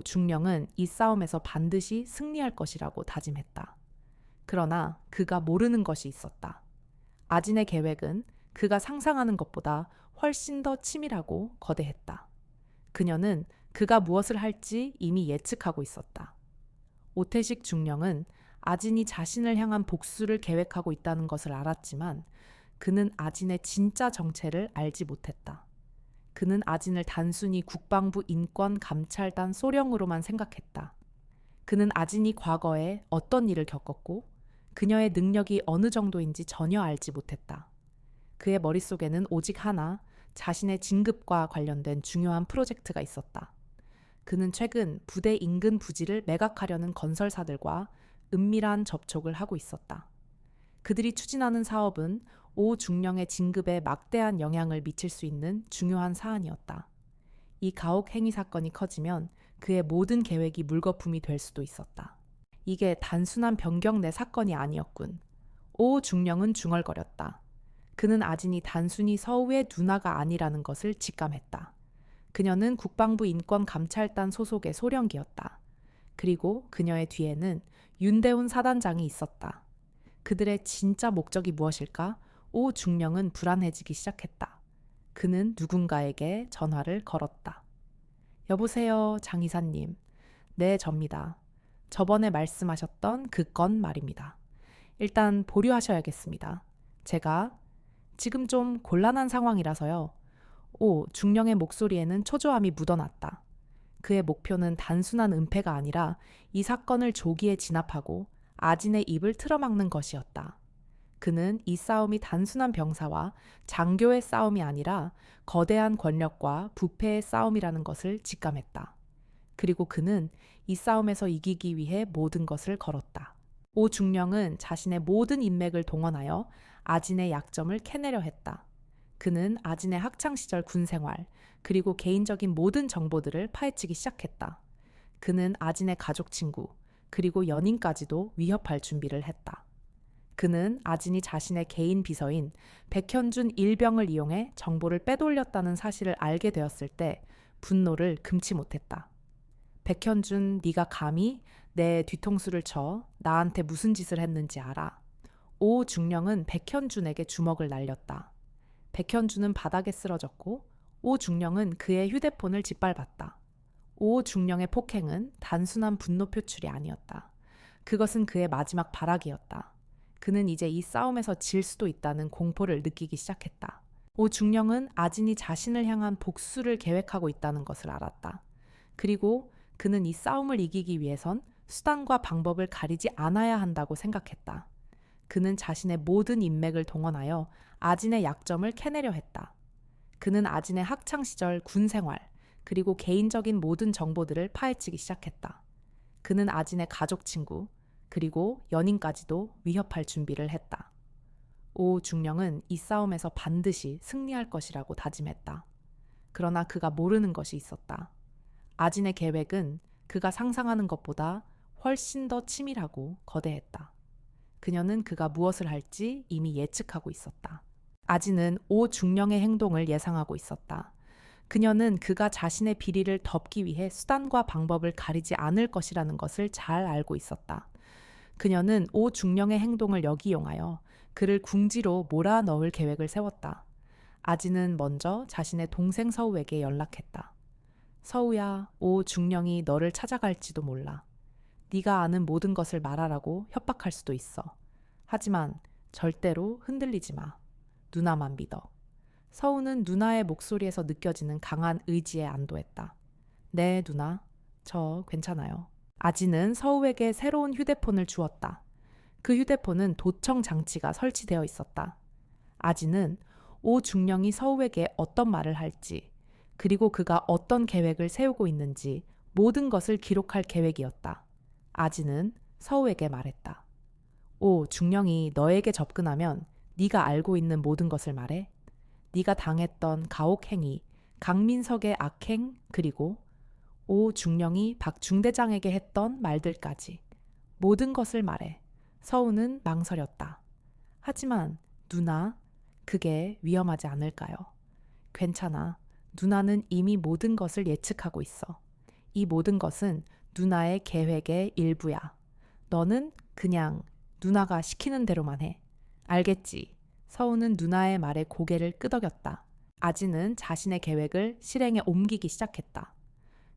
Speaker 1: 중령은 이 싸움에서 반드시 승리할 것이라고 다짐했다. 그러나 그가 모르는 것이 있었다. 아진의 계획은 그가 상상하는 것보다 훨씬 더 치밀하고 거대했다. 그녀는 그가 무엇을 할지 이미 예측하고 있었다. 오태식 중령은 아진이 자신을 향한 복수를 계획하고 있다는 것을 알았지만 그는 아진의 진짜 정체를 알지 못했다. 그는 아진을 단순히 국방부 인권감찰단 소령으로만 생각했다. 그는 아진이 과거에 어떤 일을 겪었고 그녀의 능력이 어느 정도인지 전혀 알지 못했다. 그의 머릿속에는 오직 하나, 자신의 진급과 관련된 중요한 프로젝트가 있었다. 그는 최근 부대 인근 부지를 매각하려는 건설사들과 은밀한 접촉을 하고 있었다. 그들이 추진하는 사업은 오중령의 진급에 막대한 영향을 미칠 수 있는 중요한 사안이었다. 이 가혹 행위 사건이 커지면 그의 모든 계획이 물거품이 될 수도 있었다. 이게 단순한 변경 내 사건이 아니었군. 오중령은 중얼거렸다. 그는 아진이 단순히 서우의 누나가 아니라는 것을 직감했다. 그녀는 국방부 인권감찰단 소속의 소령기였다. 그리고 그녀의 뒤에는 윤대훈 사단장이 있었다. 그들의 진짜 목적이 무엇일까? 오중령은 불안해지기 시작했다. 그는 누군가에게 전화를 걸었다. 여보세요, 장 이사님. 네, 접니다. 저번에 말씀하셨던 그 건 말입니다. 일단 보류하셔야겠습니다. 제가 지금 좀 곤란한 상황이라서요. 중령의 목소리에는 초조함이 묻어났다. 그의 목표는 단순한 은폐가 아니라 이 사건을 조기에 진압하고 아진의 입을 틀어막는 것이었다. 그는 이 싸움이 단순한 병사와 장교의 싸움이 아니라 거대한 권력과 부패의 싸움이라는 것을 직감했다. 그리고 그는 이 싸움에서 이기기 위해 모든 것을 걸었다. 오중령은 자신의 모든 인맥을 동원하여 아진의 약점을 캐내려 했다. 그는 아진의 학창시절 군생활, 그리고 개인적인 모든 정보들을 파헤치기 시작했다. 그는 아진의 가족 친구, 그리고 연인까지도 위협할 준비를 했다. 그는 아진이 자신의 개인 비서인 백현준 일병을 이용해 정보를 빼돌렸다는 사실을 알게 되었을 때 분노를 금치 못했다. 백현준, 네가 감히 내 뒤통수를 쳐 나한테 무슨 짓을 했는지 알아. 오중령은 백현준에게 주먹을 날렸다. 백현준은 바닥에 쓰러졌고 오중령은 그의 휴대폰을 짓밟았다. 오중령의 폭행은 단순한 분노 표출이 아니었다. 그것은 그의 마지막 발악이었다. 그는 이제 이 싸움에서 질 수도 있다는 공포를 느끼기 시작했다. 오중령은 아진이 자신을 향한 복수를 계획하고 있다는 것을 알았다. 그리고 그는 이 싸움을 이기기 위해선 수단과 방법을 가리지 않아야 한다고 생각했다. 그는 자신의 모든 인맥을 동원하여 아진의 약점을 캐내려 했다. 그는 아진의 학창시절 군생활, 그리고 개인적인 모든 정보들을 파헤치기 시작했다. 그는 아진의 가족 친구, 그리고 연인까지도 위협할 준비를 했다. 오 중령은 이 싸움에서 반드시 승리할 것이라고 다짐했다. 그러나 그가 모르는 것이 있었다. 아진의 계획은 그가 상상하는 것보다 훨씬 더 치밀하고 거대했다. 그녀는 그가 무엇을 할지 이미 예측하고 있었다. 아진은 오 중령의 행동을 예상하고 있었다. 그녀는 그가 자신의 비리를 덮기 위해 수단과 방법을 가리지 않을 것이라는 것을 잘 알고 있었다. 그녀는 오 중령의 행동을 역이용하여 그를 궁지로 몰아넣을 계획을 세웠다. 아진은 먼저 자신의 동생 서우에게 연락했다. 서우야, 오 중령이 너를 찾아갈지도 몰라. 네가 아는 모든 것을 말하라고 협박할 수도 있어. 하지만 절대로 흔들리지 마. 누나만 믿어. 서우는 누나의 목소리에서 느껴지는 강한 의지에 안도했다. 네, 누나. 저 괜찮아요. 아진은 서우에게 새로운 휴대폰을 주었다. 그 휴대폰은 도청 장치가 설치되어 있었다. 아진은 오 중령이 서우에게 어떤 말을 할지, 그리고 그가 어떤 계획을 세우고 있는지 모든 것을 기록할 계획이었다. 아진은 서우에게 말했다. 오 중령이 너에게 접근하면 네가 알고 있는 모든 것을 말해. 네가 당했던 가혹행위, 강민석의 악행, 그리고 오 중령이 박 중대장에게 했던 말들까지 모든 것을 말해. 서우는 망설였다. 하지만 누나, 그게 위험하지 않을까요? 괜찮아. 누나는 이미 모든 것을 예측하고 있어. 이 모든 것은 누나의 계획의 일부야. 너는 그냥 누나가 시키는 대로만 해. 알겠지? 서우는 누나의 말에 고개를 끄덕였다. 아진은 자신의 계획을 실행에 옮기기 시작했다.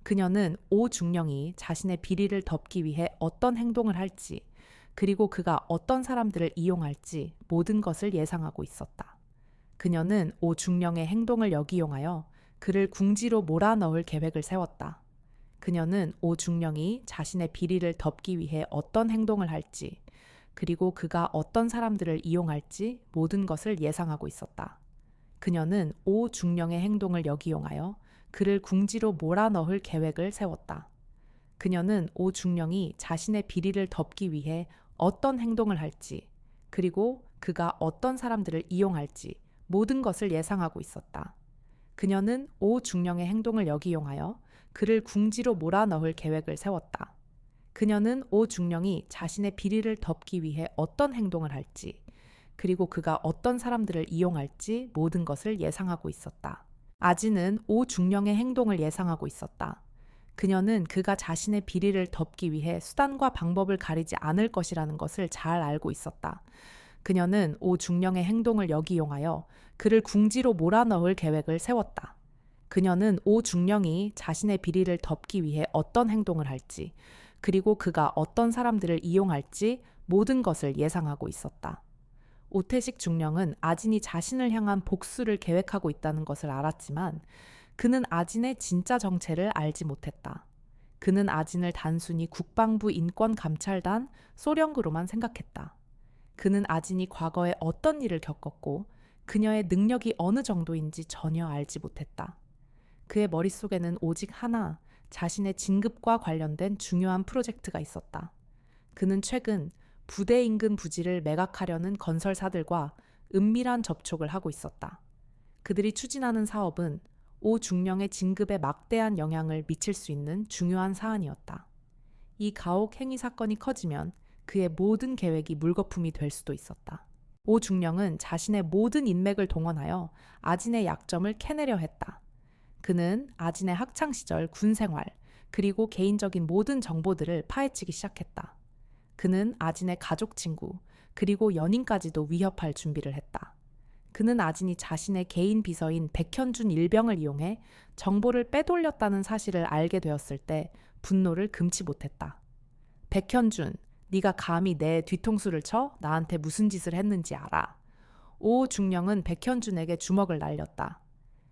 Speaker 1: 그녀는 오 중령이 자신의 비리를 덮기 위해 어떤 행동을 할지, 그리고 그가 어떤 사람들을 이용할지 모든 것을 예상하고 있었다. 그녀는 오 중령의 행동을 역이용하여 그를 궁지로 몰아넣을 계획을 세웠다. 그녀는 오 중령이 자신의 비리를 덮기 위해 어떤 행동을 할지, 그리고 그가 어떤 사람들을 이용할지 모든 것을 예상하고 있었다. 그녀는 오 중령의 행동을 역이용하여 그를 궁지로 몰아넣을 계획을 세웠다. 그녀는 오 중령이 자신의 비리를 덮기 위해 어떤 행동을 할지, 그리고 그가 어떤 사람들을 이용할지 모든 것을 예상하고 있었다. 그녀는 오 중령의 행동을 역이용하여 그를 궁지로 몰아넣을 계획을 세웠다. 그녀는 오 중령이 자신의 비리를 덮기 위해 어떤 행동을 할지, 그리고 그가 어떤 사람들을 이용할지 모든 것을 예상하고 있었다. 아진은 오 중령의 행동을 예상하고 있었다. 그녀는 그가 자신의 비리를 덮기 위해 수단과 방법을 가리지 않을 것이라는 것을 잘 알고 있었다. 그녀는 오 중령의 행동을 역이용하여 그를 궁지로 몰아넣을 계획을 세웠다. 그녀는 오 중령이 자신의 비리를 덮기 위해 어떤 행동을 할지, 그리고 그가 어떤 사람들을 이용할지 모든 것을 예상하고 있었다. 오태식 중령은 아진이 자신을 향한 복수를 계획하고 있다는 것을 알았지만 그는 아진의 진짜 정체를 알지 못했다. 그는 아진을 단순히 국방부 인권감찰단 소령구로만 생각했다. 그는 아진이 과거에 어떤 일을 겪었고 그녀의 능력이 어느 정도인지 전혀 알지 못했다. 그의 머릿속에는 오직 하나, 자신의 진급과 관련된 중요한 프로젝트가 있었다. 그는 최근 부대 인근 부지를 매각하려는 건설사들과 은밀한 접촉을 하고 있었다. 그들이 추진하는 사업은 오 중령의 진급에 막대한 영향을 미칠 수 있는 중요한 사안이었다. 이 가혹 행위 사건이 커지면 그의 모든 계획이 물거품이 될 수도 있었다. 오 중령은 자신의 모든 인맥을 동원하여 아진의 약점을 캐내려 했다. 그는 아진의 학창시절 군 생활, 그리고 개인적인 모든 정보들을 파헤치기 시작했다. 그는 아진의 가족 친구, 그리고 연인까지도 위협할 준비를 했다. 그는 아진이 자신의 개인 비서인 백현준 일병을 이용해 정보를 빼돌렸다는 사실을 알게 되었을 때 분노를 금치 못했다. 백현준, 네가 감히 내 뒤통수를 쳐 나한테 무슨 짓을 했는지 알아. 오 중령은 백현준에게 주먹을 날렸다.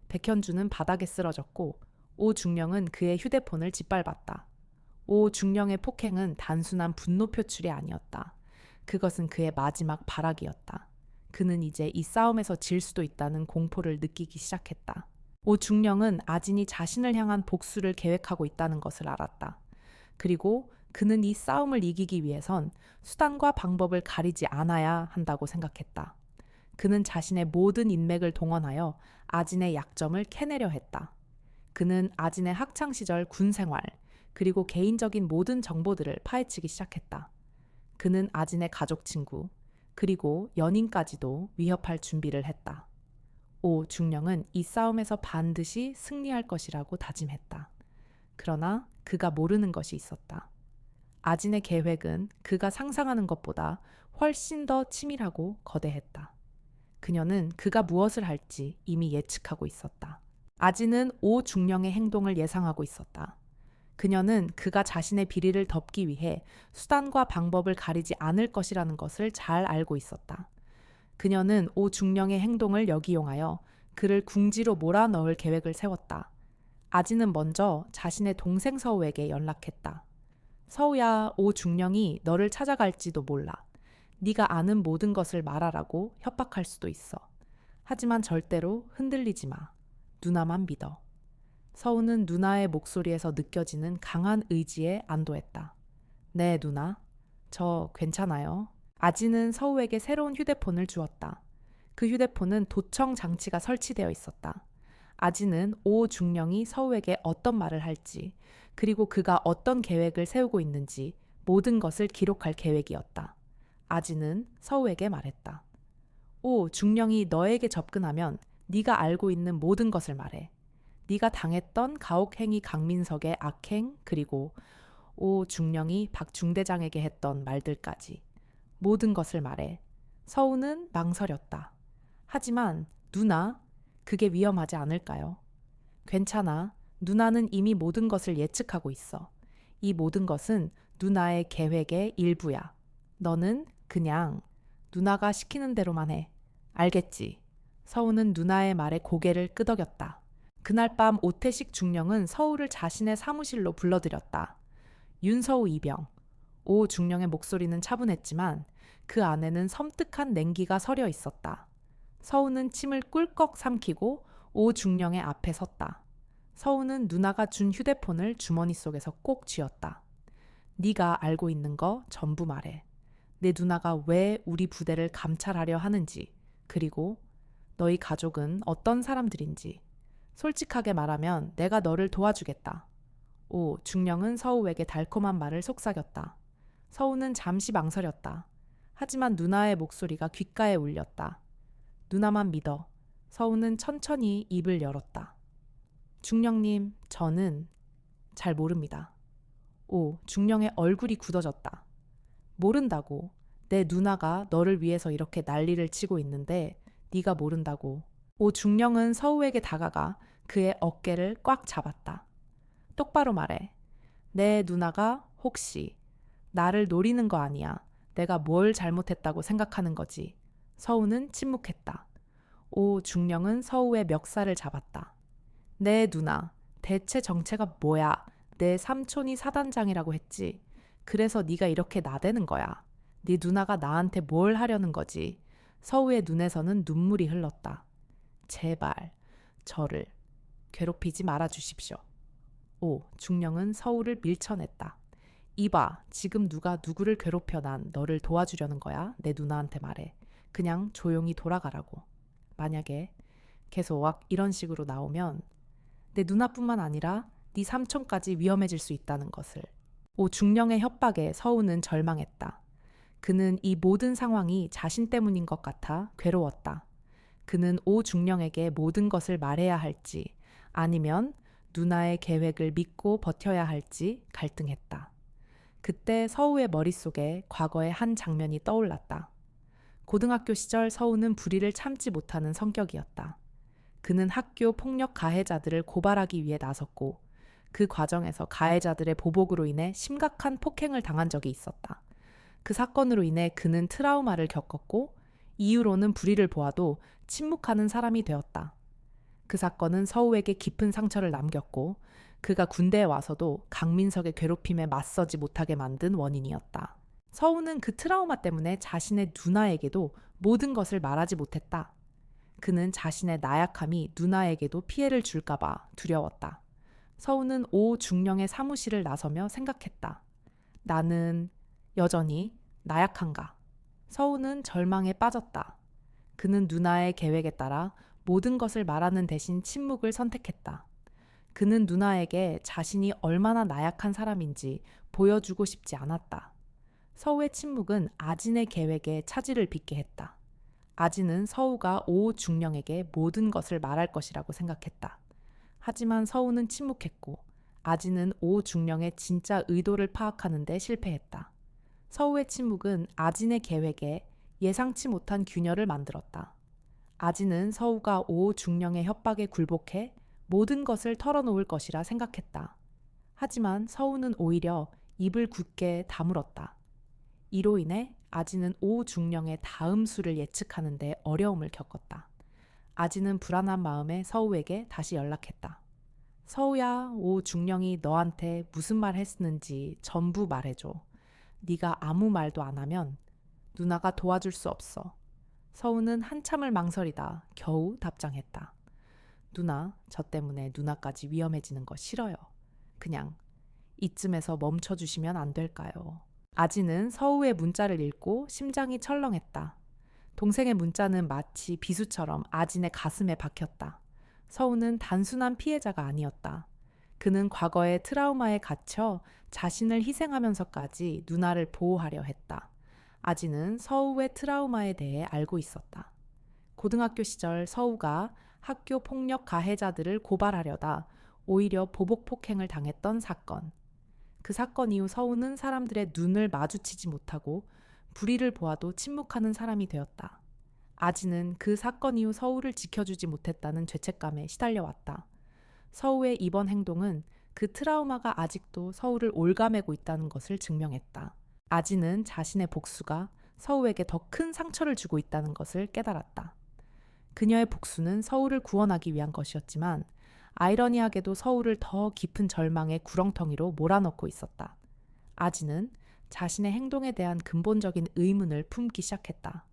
Speaker 1: 백현준은 바닥에 쓰러졌고 오 중령은 그의 휴대폰을 짓밟았다. 오 중령의 폭행은 단순한 분노 표출이 아니었다. 그것은 그의 마지막 발악이었다. 그는 이제 이 싸움에서 질 수도 있다는 공포를 느끼기 시작했다. 오중령은 아진이 자신을 향한 복수를 계획하고 있다는 것을 알았다. 그리고 그는 이 싸움을 이기기 위해선 수단과 방법을 가리지 않아야 한다고 생각했다. 그는 자신의 모든 인맥을 동원하여 아진의 약점을 캐내려 했다. 그는 아진의 학창시절 군 생활, 그리고 개인적인 모든 정보들을 파헤치기 시작했다. 그는 아진의 가족 친구, 그리고 연인까지도 위협할 준비를 했다. 오중령은 이 싸움에서 반드시 승리할 것이라고 다짐했다. 그러나 그가 모르는 것이 있었다. 아진의 계획은 그가 상상하는 것보다 훨씬 더 치밀하고 거대했다. 그녀는 그가 무엇을 할지 이미 예측하고 있었다. 아진은 오중령의 행동을 예상하고 있었다. 그녀는 그가 자신의 비리를 덮기 위해 수단과 방법을 가리지 않을 것이라는 것을 잘 알고 있었다. 그녀는 오중령의 행동을 역이용하여 그를 궁지로 몰아넣을 계획을 세웠다. 아진은 먼저 자신의 동생 서우에게 연락했다. 서우야, 오중령이 너를 찾아갈지도 몰라. 네가 아는 모든 것을 말하라고 협박할 수도 있어. 하지만 절대로 흔들리지 마. 누나만 믿어. 서우는 누나의 목소리에서 느껴지는 강한 의지에 안도했다. 네, 누나. 저 괜찮아요. 아진은 서우에게 새로운 휴대폰을 주었다. 그 휴대폰은 도청 장치가 설치되어 있었다. 아진은 오중령이 서우에게 어떤 말을 할지, 그리고 그가 어떤 계획을 세우고 있는지 모든 것을 기록할 계획이었다. 아진은 서우에게 말했다. 오중령이 너에게 접근하면 네가 알고 있는 모든 것을 말해. 네가 당했던 가혹행위 강민석의 악행, 그리고 오중령이 박중대장에게 했던 말들까지 모든 것을 말해. 서우는 망설였다. 하지만 누나, 그게 위험하지 않을까요? 괜찮아. 누나는 이미 모든 것을 예측하고 있어. 이 모든 것은 누나의 계획의 일부야. 너는 그냥 누나가 시키는 대로만 해. 알겠지? 서우는 누나의 말에 고개를 끄덕였다. 그날 밤 오태식 중령은 서우를 자신의 사무실로 불러들였다. 윤서우 이병. 오중령의 목소리는 차분했지만 그 안에는 섬뜩한 냉기가 서려 있었다. 서우는 침을 꿀꺽 삼키고 오중령의 앞에 섰다. 서우는 누나가 준 휴대폰을 주머니 속에서 꼭 쥐었다. 네가 알고 있는 거 전부 말해. 내 누나가 왜 우리 부대를 감찰하려 하는지, 그리고 너희 가족은 어떤 사람들인지. 솔직하게 말하면 내가 너를 도와주겠다. 오중령은 서우에게 달콤한 말을 속삭였다. 서우는 잠시 망설였다. 하지만 누나의 목소리가 귓가에 울렸다. 누나만 믿어. 서우는 천천히 입을 열었다. 중령님, 저는 잘 모릅니다. 오중령의 얼굴이 굳어졌다. 모른다고. 내 누나가 너를 위해서 이렇게 난리를 치고 있는데 네가 모른다고. 오중령은 서우에게 다가가 그의 어깨를 꽉 잡았다. 똑바로 말해. 내 누나가 혹시 나를 노리는 거 아니야. 내가 뭘 잘못했다고 생각하는 거지. 서우는 침묵했다. 오중령은 서우의 멱살을 잡았다. 내 누나, 대체 정체가 뭐야? 내 삼촌이 사단장이라고 했지. 그래서 네가 이렇게 나대는 거야. 네 누나가 나한테 뭘 하려는 거지. 서우의 눈에서는 눈물이 흘렀다. 제발 저를 괴롭히지 말아 주십시오. 오중령은 서우를 밀쳐냈다. 이봐, 지금 누가 누구를 괴롭혀 난 너를 도와주려는 거야? 내 누나한테 말해. 그냥 조용히 돌아가라고. 만약에 계속 이런 식으로 나오면 내 누나뿐만 아니라 네 삼촌까지 위험해질 수 있다는 것을. 오중령의 협박에 서우는 절망했다. 그는 이 모든 상황이 자신 때문인 것 같아 괴로웠다. 그는 오중령에게 모든 것을 말해야 할지 아니면 누나의 계획을 믿고 버텨야 할지 갈등했다. 그때 서우의 머릿속에 과거의 한 장면이 떠올랐다. 고등학교 시절 서우는 불의를 참지 못하는 성격이었다. 그는 학교 폭력 가해자들을 고발하기 위해 나섰고 그 과정에서 가해자들의 보복으로 인해 심각한 폭행을 당한 적이 있었다. 그 사건으로 인해 그는 트라우마를 겪었고 이후로는 불의를 보아도 침묵하는 사람이 되었다. 그 사건은 서우에게 깊은 상처를 남겼고 그가 군대에 와서도 강민석의 괴롭힘에 맞서지 못하게 만든 원인이었다. 서우는 그 트라우마 때문에 자신의 누나에게도 모든 것을 말하지 못했다. 그는 자신의 나약함이 누나에게도 피해를 줄까봐 두려웠다. 서우는 오 중령의 사무실을 나서며 생각했다. 나는 여전히 나약한가? 서우는 절망에 빠졌다. 그는 누나의 계획에 따라 모든 것을 말하는 대신 침묵을 선택했다. 그는 누나에게 자신이 얼마나 나약한 사람인지 보여주고 싶지 않았다. 서우의 침묵은 아진의 계획에 차질을 빚게 했다. 아진은 서우가 오 중령에게 모든 것을 말할 것이라고 생각했다. 하지만 서우는 침묵했고 아진은 오 중령의 진짜 의도를 파악하는 데 실패했다. 서우의 침묵은 아진의 계획에 예상치 못한 균열을 만들었다. 아진은 서우가 오 중령의 협박에 굴복해 모든 것을 털어놓을 것이라 생각했다. 하지만 서우는 오히려 입을 굳게 다물었다. 이로 인해 아진은 오 중령의 다음 수를 예측하는 데 어려움을 겪었다. 아진은 불안한 마음에 서우에게 다시 연락했다. 서우야, 오 중령이 너한테 무슨 말 했는지 전부 말해줘. 네가 아무 말도 안 하면 누나가 도와줄 수 없어. 서우는 한참을 망설이다 겨우 답장했다. 누나, 저 때문에 누나까지 위험해지는 거 싫어요. 그냥 이쯤에서 멈춰주시면 안 될까요? 아진은 서우의 문자를 읽고 심장이 철렁했다. 동생의 문자는 마치 비수처럼 아진의 가슴에 박혔다. 서우는 단순한 피해자가 아니었다. 그는 과거의 트라우마에 갇혀 자신을 희생하면서까지 누나를 보호하려 했다. 아진은 서우의 트라우마에 대해 알고 있었다. 고등학교 시절 서우가 학교 폭력 가해자들을 고발하려다 오히려 보복 폭행을 당했던 사건. 그 사건 이후 서우는 사람들의 눈을 마주치지 못하고 불의를 보아도 침묵하는 사람이 되었다. 아진은 그 사건 이후 서우를 지켜주지 못했다는 죄책감에 시달려왔다. 서우의 이번 행동은 그 트라우마가 아직도 서우를 올가매고 있다는 것을 증명했다. 아진은 자신의 복수가 서우에게 더 큰 상처를 주고 있다는 것을 깨달았다. 그녀의 복수는 서우를 구원하기 위한 것이었지만 아이러니하게도 서우를 더 깊은 절망의 구렁텅이로 몰아넣고 있었다. 아진은 자신의 행동에 대한 근본적인 의문을 품기 시작했다.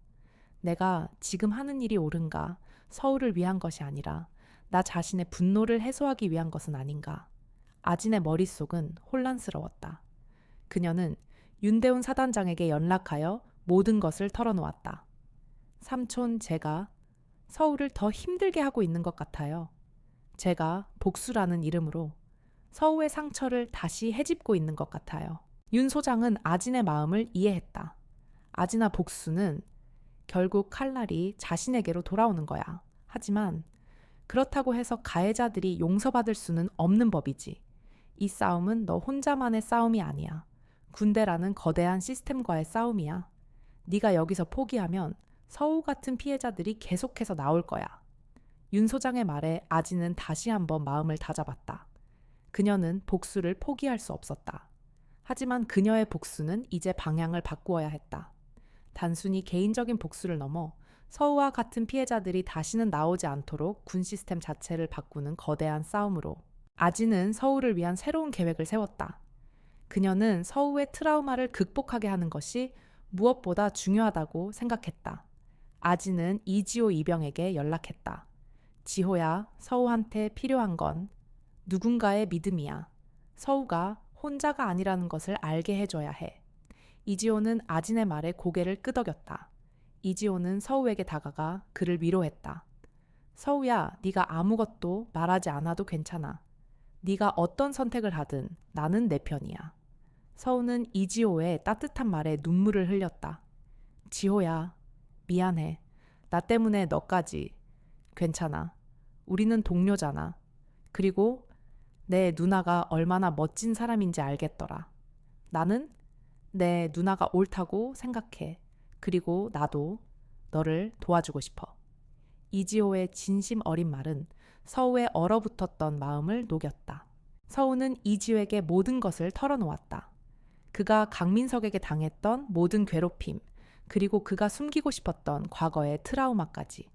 Speaker 1: 내가 지금 하는 일이 옳은가? 서우를 위한 것이 아니라 나 자신의 분노를 해소하기 위한 것은 아닌가? 아진의 머릿속은 혼란스러웠다. 그녀는 윤대훈 사단장에게 연락하여 모든 것을 털어놓았다. 삼촌, 제가 서우를 더 힘들게 하고 있는 것 같아요. 제가 복수라는 이름으로 서우의 상처를 다시 헤집고 있는 것 같아요. 윤 소장은 아진의 마음을 이해했다. 아진아, 복수는 결국 칼날이 자신에게로 돌아오는 거야. 하지만 그렇다고 해서 가해자들이 용서받을 수는 없는 법이지. 이 싸움은 너 혼자만의 싸움이 아니야. 군대라는 거대한 시스템과의 싸움이야. 네가 여기서 포기하면 서우 같은 피해자들이 계속해서 나올 거야. 윤 소장의 말에 아진은 다시 한번 마음을 다잡았다. 그녀는 복수를 포기할 수 없었다. 하지만 그녀의 복수는 이제 방향을 바꾸어야 했다. 단순히 개인적인 복수를 넘어 서우와 같은 피해자들이 다시는 나오지 않도록 군 시스템 자체를 바꾸는 거대한 싸움으로 아진은 서우를 위한 새로운 계획을 세웠다. 그녀는 서우의 트라우마를 극복하게 하는 것이 무엇보다 중요하다고 생각했다. 아진은 이지호 이병에게 연락했다. 지호야, 서우한테 필요한 건 누군가의 믿음이야. 서우가 혼자가 아니라는 것을 알게 해줘야 해. 이지호는 아진의 말에 고개를 끄덕였다. 이지호는 서우에게 다가가 그를 위로했다. 서우야, 네가 아무것도 말하지 않아도 괜찮아. 네가 어떤 선택을 하든 나는 내 편이야. 서우는 이지호의 따뜻한 말에 눈물을 흘렸다. 지호야, 미안해. 나 때문에 너까지. 괜찮아. 우리는 동료잖아. 그리고 내 누나가 얼마나 멋진 사람인지 알겠더라. 나는 내 누나가 옳다고 생각해. 그리고 나도 너를 도와주고 싶어. 이지호의 진심 어린 말은 서우의 얼어붙었던 마음을 녹였다. 서우는 이지호에게 모든 것을 털어놓았다. 그가 강민석에게 당했던 모든 괴롭힘, 그리고 그가 숨기고 싶었던 과거의 트라우마까지.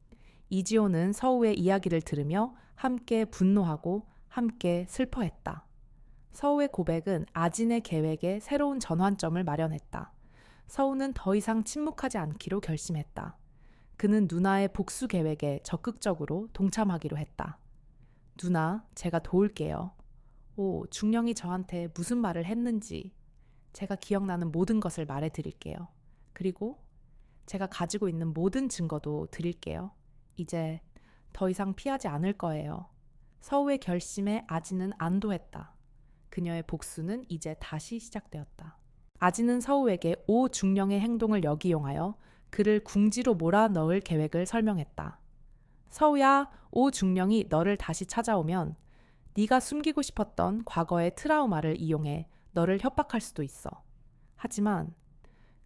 Speaker 1: 이지호는 서우의 이야기를 들으며 함께 분노하고 함께 슬퍼했다. 서우의 고백은 아진의 계획에 새로운 전환점을 마련했다. 서우는 더 이상 침묵하지 않기로 결심했다. 그는 누나의 복수 계획에 적극적으로 동참하기로 했다. 누나, 제가 도울게요. 중령이 저한테 무슨 말을 했는지 제가 기억나는 모든 것을 말해 드릴게요. 그리고 제가 가지고 있는 모든 증거도 드릴게요. 이제 더 이상 피하지 않을 거예요. 서우의 결심에 아지는 안도했다. 그녀의 복수는 이제 다시 시작되었다. 아지는 서우에게 오 중령의 행동을 역이용하여 그를 궁지로 몰아넣을 계획을 설명했다. 서우야, 오 중령이 너를 다시 찾아오면 네가 숨기고 싶었던 과거의 트라우마를 이용해 너를 협박할 수도 있어. 하지만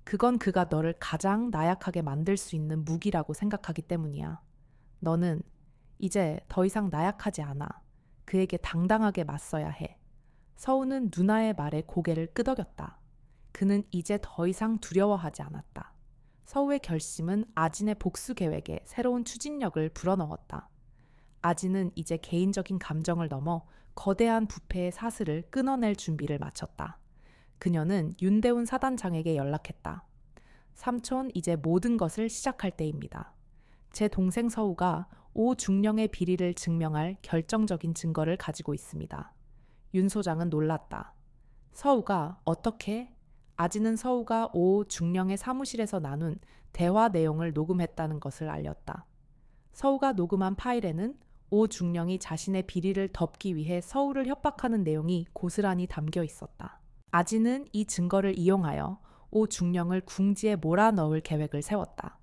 Speaker 1: 그건 그가 너를 가장 나약하게 만들 수 있는 무기라고 생각하기 때문이야. 너는 이제 더 이상 나약하지 않아. 그에게 당당하게 맞서야 해. 서우는 누나의 말에 고개를 끄덕였다. 그는 이제 더 이상 두려워하지 않았다. 서우의 결심은 아진의 복수 계획에 새로운 추진력을 불어넣었다. 아진은 이제 개인적인 감정을 넘어 거대한 부패의 사슬을 끊어낼 준비를 마쳤다. 그녀는 윤대훈 사단장에게 연락했다. 삼촌, 이제 모든 것을 시작할 때입니다. 제 동생 서우가 오 중령의 비리를 증명할 결정적인 증거를 가지고 있습니다. 윤 소장은 놀랐다. 서우가 어떻게? 아지는 서우가 오 중령의 사무실에서 나눈 대화 내용을 녹음했다는 것을 알렸다. 서우가 녹음한 파일에는 오 중령이 자신의 비리를 덮기 위해 서우를 협박하는 내용이 고스란히 담겨 있었다. 아지는 이 증거를 이용하여 오 중령을 궁지에 몰아넣을 계획을 세웠다.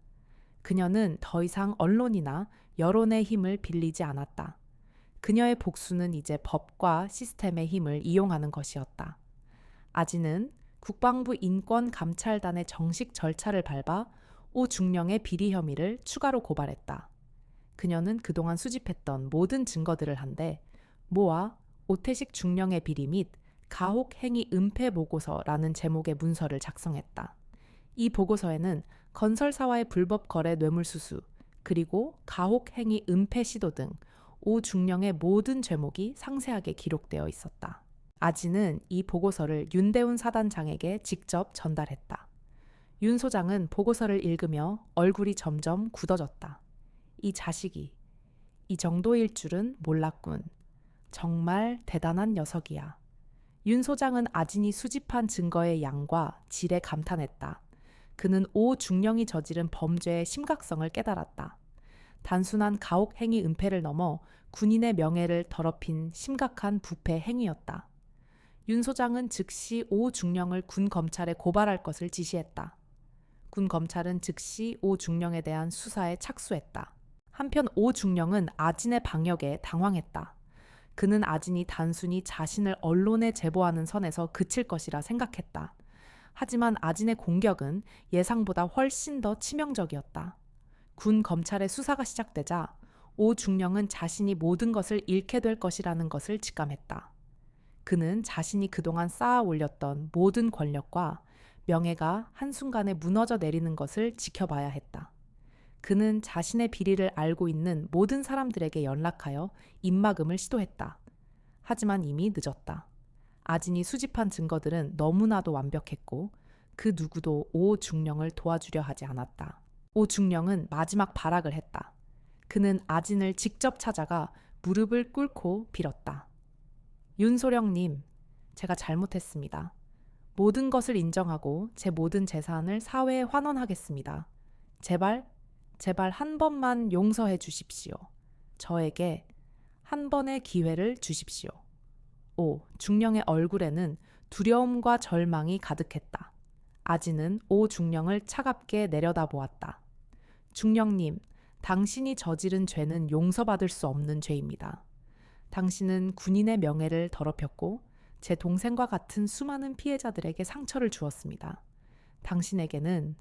Speaker 1: 그녀는 더 이상 언론이나 여론의 힘을 빌리지 않았다. 그녀의 복수는 이제 법과 시스템의 힘을 이용하는 것이었다. 아지는 국방부 인권감찰단의 정식 절차를 밟아 오 중령의 비리 혐의를 추가로 고발했다. 그녀는 그동안 수집했던 모든 증거들을 한데 모아 오태식 중령의 비리 및 가혹행위 은폐 보고서라는 제목의 문서를 작성했다. 이 보고서에는 건설사와의 불법 거래 뇌물수수 그리고 가혹행위 은폐 시도 등 오 중령의 모든 죄목이 상세하게 기록되어 있었다. 아지는 이 보고서를 윤대훈 사단장에게 직접 전달했다. 윤 소장은 보고서를 읽으며 얼굴이 점점 굳어졌다. 이 자식이 이 정도일 줄은 몰랐군. 정말 대단한 녀석이야. 윤 소장은 아진이 수집한 증거의 양과 질에 감탄했다. 그는 오 중령이 저지른 범죄의 심각성을 깨달았다. 단순한 가혹행위 은폐를 넘어 군인의 명예를 더럽힌 심각한 부패 행위였다. 윤 소장은 즉시 오 중령을 군 검찰에 고발할 것을 지시했다. 군 검찰은 즉시 오 중령에 대한 수사에 착수했다. 한편 오 중령은 아진의 방역에 당황했다. 그는 아진이 단순히 자신을 언론에 제보하는 선에서 그칠 것이라 생각했다. 하지만 아진의 공격은 예상보다 훨씬 더 치명적이었다. 군 검찰의 수사가 시작되자 오 중령은 자신이 모든 것을 잃게 될 것이라는 것을 직감했다. 그는 자신이 그동안 쌓아 올렸던 모든 권력과 명예가 한순간에 무너져 내리는 것을 지켜봐야 했다. 그는 자신의 비리를 알고 있는 모든 사람들에게 연락하여 입막음을 시도했다. 하지만 이미 늦었다. 아진이 수집한 증거들은 너무나도 완벽했고 그 누구도 오 중령을 도와주려 하지 않았다. 오 중령은 마지막 발악을 했다. 그는 아진을 직접 찾아가 무릎을 꿇고 빌었다. 윤소령님, 제가 잘못했습니다. 모든 것을 인정하고 제 모든 재산을 사회에 환원하겠습니다. 제발 한 번만 용서해 주십시오. 저에게 한 번의 기회를 주십시오. 오 중령의 얼굴에는 두려움과 절망이 가득했다. 아진은 오 중령을 차갑게 내려다보았다. 중령님, 당신이 저지른 죄는 용서받을 수 없는 죄입니다. 당신은 군인의 명예를 더럽혔고 제 동생과 같은 수많은 피해자들에게 상처를 주었습니다. 당신에게는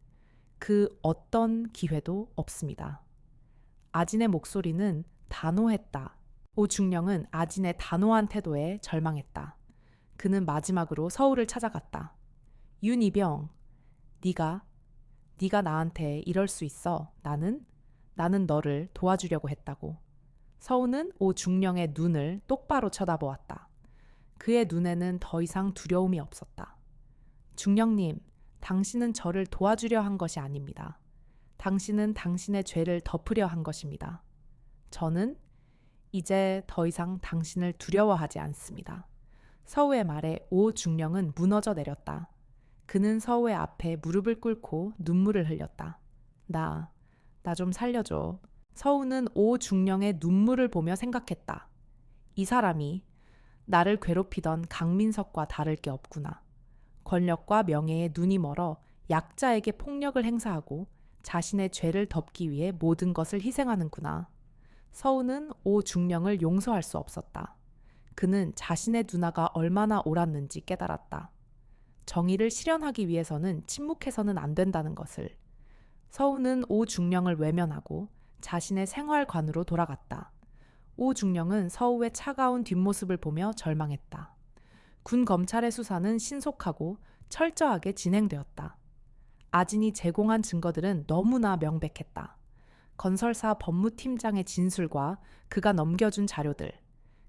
Speaker 1: 그 어떤 기회도 없습니다. 아진의 목소리는 단호했다. 오 중령은 아진의 단호한 태도에 절망했다. 그는 마지막으로 서울을 찾아갔다. 윤이병, 네가 나한테 이럴 수 있어. 나는 너를 도와주려고 했다고. 서우는 오 중령의 눈을 똑바로 쳐다보았다. 그의 눈에는 더 이상 두려움이 없었다. 중령님, 당신은 저를 도와주려 한 것이 아닙니다. 당신은 당신의 죄를 덮으려 한 것입니다. 저는 이제 더 이상 당신을 두려워하지 않습니다. 서우의 말에 오 중령은 무너져 내렸다. 그는 서우의 앞에 무릎을 꿇고 눈물을 흘렸다. 나 좀 살려줘. 서우는 오 중령의 눈물을 보며 생각했다. 이 사람이 나를 괴롭히던 강민석과 다를 게 없구나. 권력과 명예에 눈이 멀어 약자에게 폭력을 행사하고 자신의 죄를 덮기 위해 모든 것을 희생하는구나. 서우는 오 중령을 용서할 수 없었다. 그는 자신의 누나가 얼마나 옳았는지 깨달았다. 정의를 실현하기 위해서는 침묵해서는 안 된다는 것을. 서우는 오 중령을 외면하고 자신의 생활관으로 돌아갔다. 오 중령은 서우의 차가운 뒷모습을 보며 절망했다. 군 검찰의 수사는 신속하고 철저하게 진행되었다. 아진이 제공한 증거들은 너무나 명백했다. 건설사 법무팀장의 진술과 그가 넘겨준 자료들,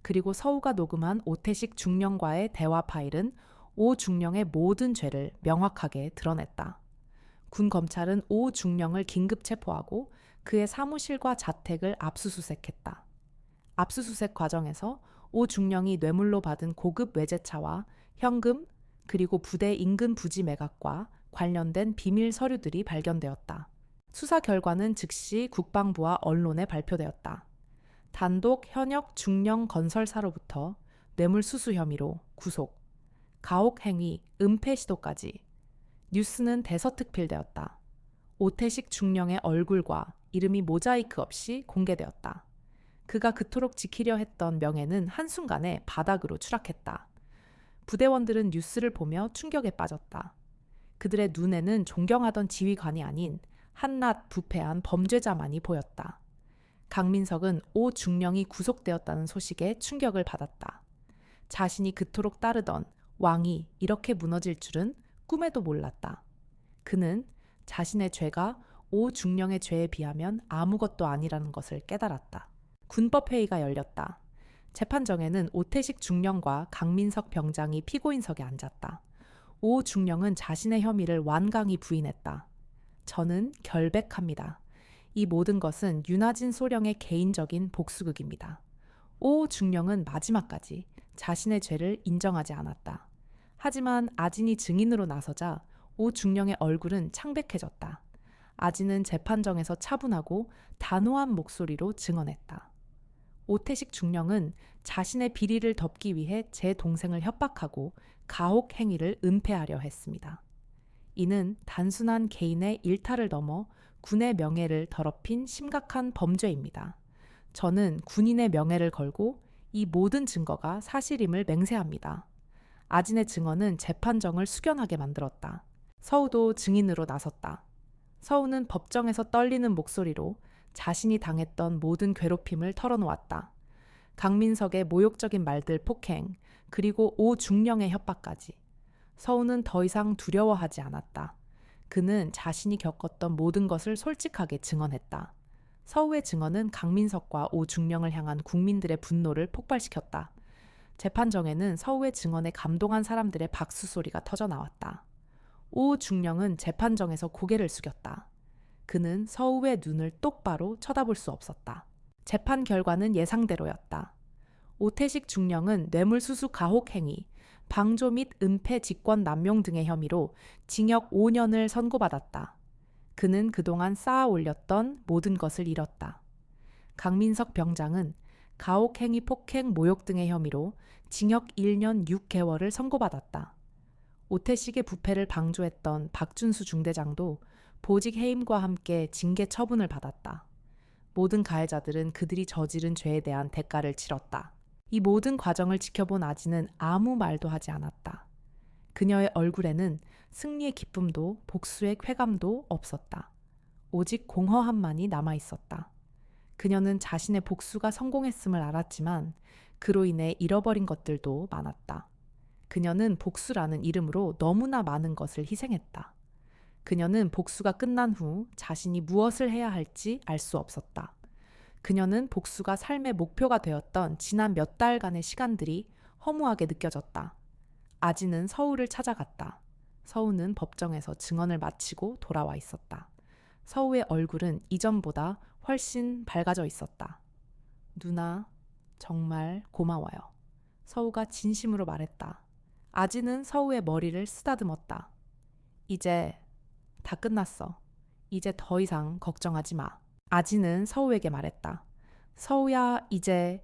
Speaker 1: 그리고 서우가 녹음한 오태식 중령과의 대화 파일은 오 중령의 모든 죄를 명확하게 드러냈다. 군 검찰은 오 중령을 긴급 체포하고 그의 사무실과 자택을 압수수색했다. 압수수색 과정에서 오 중령이 뇌물로 받은 고급 외제차와 현금, 그리고 부대 인근 부지 매각과 관련된 비밀 서류들이 발견되었다. 수사 결과는 즉시 국방부와 언론에 발표되었다. 단독 현역 중령 건설사로부터 뇌물수수 혐의로 구속, 가혹행위, 은폐 시도까지. 뉴스는 대서특필되었다. 오태식 중령의 얼굴과 이름이 모자이크 없이 공개되었다. 그가 그토록 지키려 했던 명예는 한순간에 바닥으로 추락했다. 부대원들은 뉴스를 보며 충격에 빠졌다. 그들의 눈에는 존경하던 지휘관이 아닌 한낱 부패한 범죄자만이 보였다. 강민석은 오 중령이 구속되었다는 소식에 충격을 받았다. 자신이 그토록 따르던 왕이 이렇게 무너질 줄은 꿈에도 몰랐다. 그는 자신의 죄가 오 중령의 죄에 비하면 아무것도 아니라는 것을 깨달았다. 군법회의가 열렸다. 재판정에는 오태식 중령과 강민석 병장이 피고인석에 앉았다. 오 중령은 자신의 혐의를 완강히 부인했다. 저는 결백합니다. 이 모든 것은 윤하진 소령의 개인적인 복수극입니다. 오 중령은 마지막까지 자신의 죄를 인정하지 않았다. 하지만 아진이 증인으로 나서자 오 중령의 얼굴은 창백해졌다. 아진은 재판정에서 차분하고 단호한 목소리로 증언했다. 오태식 중령은 자신의 비리를 덮기 위해 제 동생을 협박하고 가혹 행위를 은폐하려 했습니다. 이는 단순한 개인의 일탈을 넘어 군의 명예를 더럽힌 심각한 범죄입니다. 저는 군인의 명예를 걸고 이 모든 증거가 사실임을 맹세합니다. 아진의 증언은 재판정을 숙연하게 만들었다. 서우도 증인으로 나섰다. 서우는 법정에서 떨리는 목소리로 자신이 당했던 모든 괴롭힘을 털어놓았다. 강민석의 모욕적인 말들 폭행, 그리고 오 중령의 협박까지. 서우는 더 이상 두려워하지 않았다. 그는 자신이 겪었던 모든 것을 솔직하게 증언했다. 서우의 증언은 강민석과 오 중령을 향한 국민들의 분노를 폭발시켰다. 재판정에는 서우의 증언에 감동한 사람들의 박수 소리가 터져 나왔다. 오 중령은 재판정에서 고개를 숙였다. 그는 서우의 눈을 똑바로 쳐다볼 수 없었다. 재판 결과는 예상대로였다. 오태식 중령은 뇌물수수 가혹행위, 방조 및 은폐 직권 남용 등의 혐의로 징역 5년을 선고받았다. 그는 그동안 쌓아 올렸던 모든 것을 잃었다. 강민석 병장은 가혹행위 폭행 모욕 등의 혐의로 징역 1년 6개월을 선고받았다. 오태식의 부패를 방조했던 박준수 중대장도 보직 해임과 함께 징계 처분을 받았다. 모든 가해자들은 그들이 저지른 죄에 대한 대가를 치렀다. 이 모든 과정을 지켜본 아지는 아무 말도 하지 않았다. 그녀의 얼굴에는 승리의 기쁨도 복수의 쾌감도 없었다. 오직 공허함만이 남아있었다. 그녀는 자신의 복수가 성공했음을 알았지만 그로 인해 잃어버린 것들도 많았다. 그녀는 복수라는 이름으로 너무나 많은 것을 희생했다. 그녀는 복수가 끝난 후 자신이 무엇을 해야 할지 알 수 없었다. 그녀는 복수가 삶의 목표가 되었던 지난 몇 달간의 시간들이 허무하게 느껴졌다. 아지는 서우를 찾아갔다. 서우는 법정에서 증언을 마치고 돌아와 있었다. 서우의 얼굴은 이전보다 훨씬 밝아져 있었다. 누나, 정말 고마워요. 서우가 진심으로 말했다. 아지는 서우의 머리를 쓰다듬었다. 이제 다 끝났어. 이제 더 이상 걱정하지 마. 아지는 서우에게 말했다. 서우야, 이제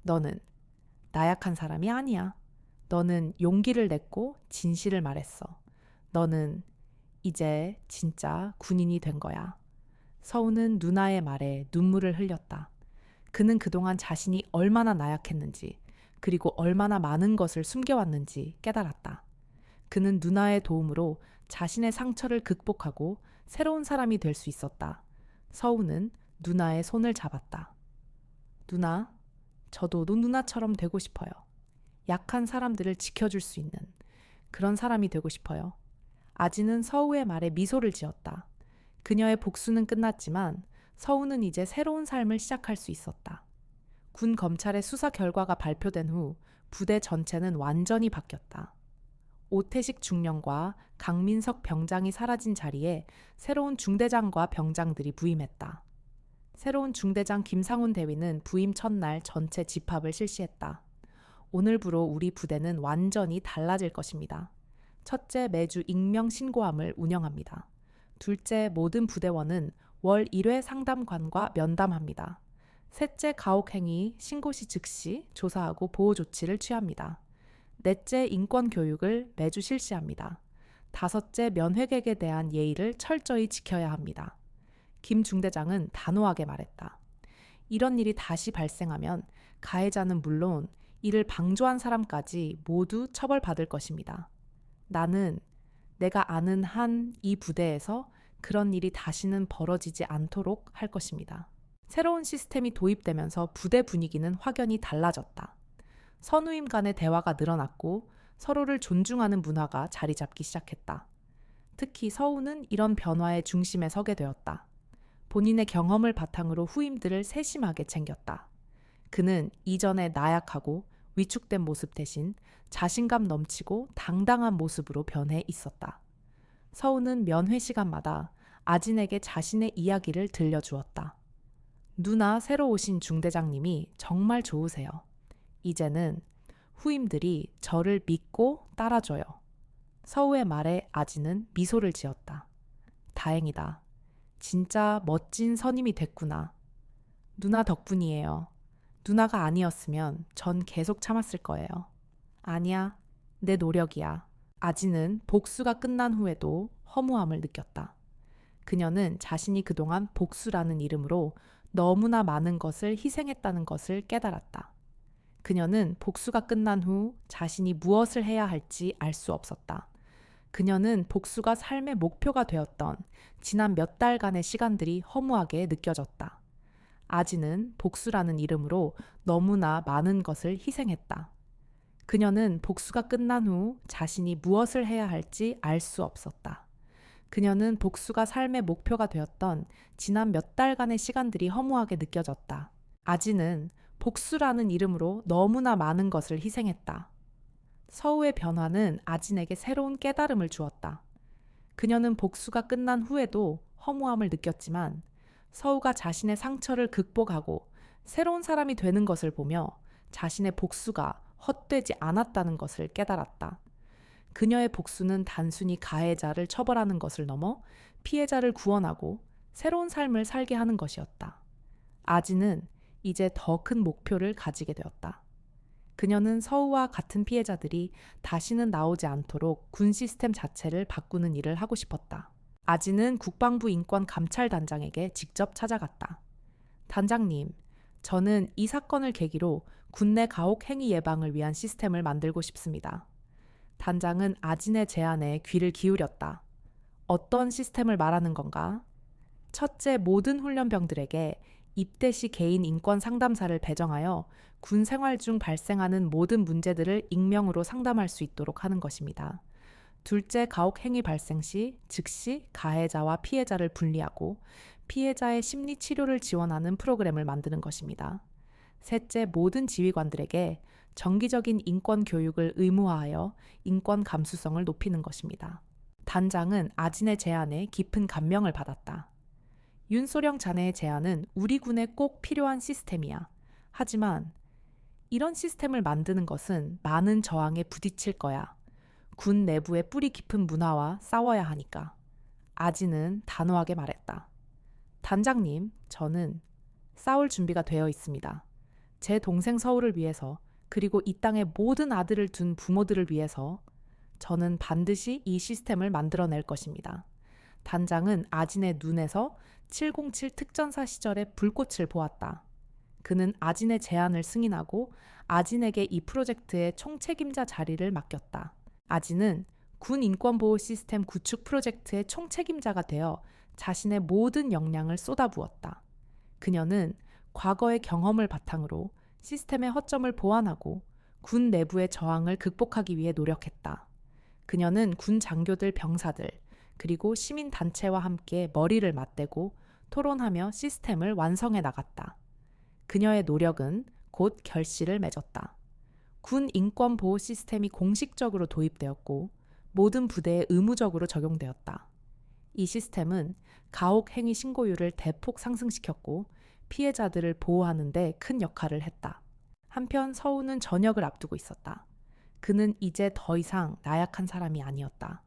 Speaker 1: 너는 나약한 사람이 아니야. 너는 용기를 냈고 진실을 말했어. 너는 이제 진짜 군인이 된 거야. 서우는 누나의 말에 눈물을 흘렸다. 그는 그동안 자신이 얼마나 나약했는지, 그리고 얼마나 많은 것을 숨겨왔는지 깨달았다. 그는 누나의 도움으로 자신의 상처를 극복하고 새로운 사람이 될 수 있었다. 서우는 누나의 손을 잡았다. 누나, 저도 누나처럼 되고 싶어요. 약한 사람들을 지켜줄 수 있는 그런 사람이 되고 싶어요. 아지는 서우의 말에 미소를 지었다. 그녀의 복수는 끝났지만 서우는 이제 새로운 삶을 시작할 수 있었다. 군 검찰의 수사 결과가 발표된 후 부대 전체는 완전히 바뀌었다. 오태식 중령과 강민석 병장이 사라진 자리에 새로운 중대장과 병장들이 부임했다. 새로운 중대장 김상훈 대위는 부임 첫날 전체 집합을 실시했다. 오늘부로 우리 부대는 완전히 달라질 것입니다. 첫째, 매주 익명 신고함을 운영합니다. 둘째, 모든 부대원은 월 1회 상담관과 면담합니다. 셋째, 가혹행위 신고 시 즉시 조사하고 보호 조치를 취합니다. 넷째, 인권 교육을 매주 실시합니다. 다섯째, 면회객에 대한 예의를 철저히 지켜야 합니다. 김 중대장은 단호하게 말했다. 이런 일이 다시 발생하면 가해자는 물론 이를 방조한 사람까지 모두 처벌받을 것입니다. 나는 내가 아는 한 이 부대에서 그런 일이 다시는 벌어지지 않도록 할 것입니다. 새로운 시스템이 도입되면서 부대 분위기는 확연히 달라졌다. 선후임 간의 대화가 늘어났고 서로를 존중하는 문화가 자리 잡기 시작했다. 특히 서우는 이런 변화의 중심에 서게 되었다. 본인의 경험을 바탕으로 후임들을 세심하게 챙겼다. 그는 이전의 나약하고 위축된 모습 대신 자신감 넘치고 당당한 모습으로 변해 있었다. 서우는 면회 시간마다 아진에게 자신의 이야기를 들려주었다. 누나, 새로 오신 중대장님이 정말 좋으세요. 이제는 후임들이 저를 믿고 따라줘요. 서우의 말에 아진은 미소를 지었다. 다행이다. 진짜 멋진 선임이 됐구나. 누나 덕분이에요. 누나가 아니었으면 전 계속 참았을 거예요. 아니야, 내 노력이야. 아지는 복수가 끝난 후에도 허무함을 느꼈다. 그녀는 자신이 그동안 복수라는 이름으로 너무나 많은 것을 희생했다는 것을 깨달았다. 그녀는 복수가 끝난 후 자신이 무엇을 해야 할지 알 수 없었다. 그녀는 복수가 삶의 목표가 되었던 지난 몇 달간의 시간들이 허무하게 느껴졌다. 아지는 복수라는 이름으로 너무나 많은 것을 희생했다. 그녀는 복수가 끝난 후 자신이 무엇을 해야 할지 알 수 없었다. 그녀는 복수가 삶의 목표가 되었던 지난 몇 달간의 시간들이 허무하게 느껴졌다. 아지는 복수라는 이름으로 너무나 많은 것을 희생했다. 서우의 변화는 아진에게 새로운 깨달음을 주었다. 그녀는 복수가 끝난 후에도 허무함을 느꼈지만 서우가 자신의 상처를 극복하고 새로운 사람이 되는 것을 보며 자신의 복수가 헛되지 않았다는 것을 깨달았다. 그녀의 복수는 단순히 가해자를 처벌하는 것을 넘어 피해자를 구원하고 새로운 삶을 살게 하는 것이었다. 아지는 이제 더 큰 목표를 가지게 되었다. 그녀는 서우와 같은 피해자들이 다시는 나오지 않도록 군 시스템 자체를 바꾸는 일을 하고 싶었다. 아지는 국방부 인권감찰단장에게 직접 찾아갔다. 단장님, 저는 이 사건을 계기로 군내 가혹 행위 예방을 위한 시스템을 만들고 싶습니다. 단장은 아진의 제안에 귀를 기울였다. 어떤 시스템을 말하는 건가? 첫째, 모든 훈련병들에게 입대 시 개인 인권 상담사를 배정하여 군 생활 중 발생하는 모든 문제들을 익명으로 상담할 수 있도록 하는 것입니다. 둘째, 가혹 행위 발생 시 즉시 가해자와 피해자를 분리하고 피해자의 심리 치료를 지원하는 프로그램을 만드는 것입니다. 셋째, 모든 지휘관들에게 정기적인 인권 교육을 의무화하여 인권 감수성을 높이는 것입니다. 단장은 아진의 제안에 깊은 감명을 받았다. 윤소령 자네의 제안은 우리 군에 꼭 필요한 시스템이야. 하지만 이런 시스템을 만드는 것은 많은 저항에 부딪힐 거야. 군 내부의 뿌리 깊은 문화와 싸워야 하니까. 아진은 단호하게 말했다. 단장님, 저는 싸울 준비가 되어 있습니다. 제 동생 서울을 위해서, 그리고 이 땅에 모든 아들을 둔 부모들을 위해서 저는 반드시 이 시스템을 만들어낼 것입니다. 단장은 아진의 눈에서 707 특전사 시절의 불꽃을 보았다. 그는 아진의 제안을 승인하고 아진에게 이 프로젝트의 총책임자 자리를 맡겼다. 아진은 군 인권보호 시스템 구축 프로젝트의 총책임자가 되어 자신의 모든 역량을 쏟아부었다. 그녀는 과거의 경험을 바탕으로 시스템의 허점을 보완하고 군 내부의 저항을 극복하기 위해 노력했다. 그녀는 군 장교들, 병사들, 그리고 시민단체와 함께 머리를 맞대고 토론하며 시스템을 완성해 나갔다. 그녀의 노력은 곧 결실을 맺었다. 군 인권보호 시스템이 공식적으로 도입되었고 모든 부대에 의무적으로 적용되었다. 이 시스템은 가혹 행위 신고율을 대폭 상승시켰고 피해자들을 보호하는 데 큰 역할을 했다. 한편 서우는 전역을 앞두고 있었다. 그는 이제 더 이상 나약한 사람이 아니었다.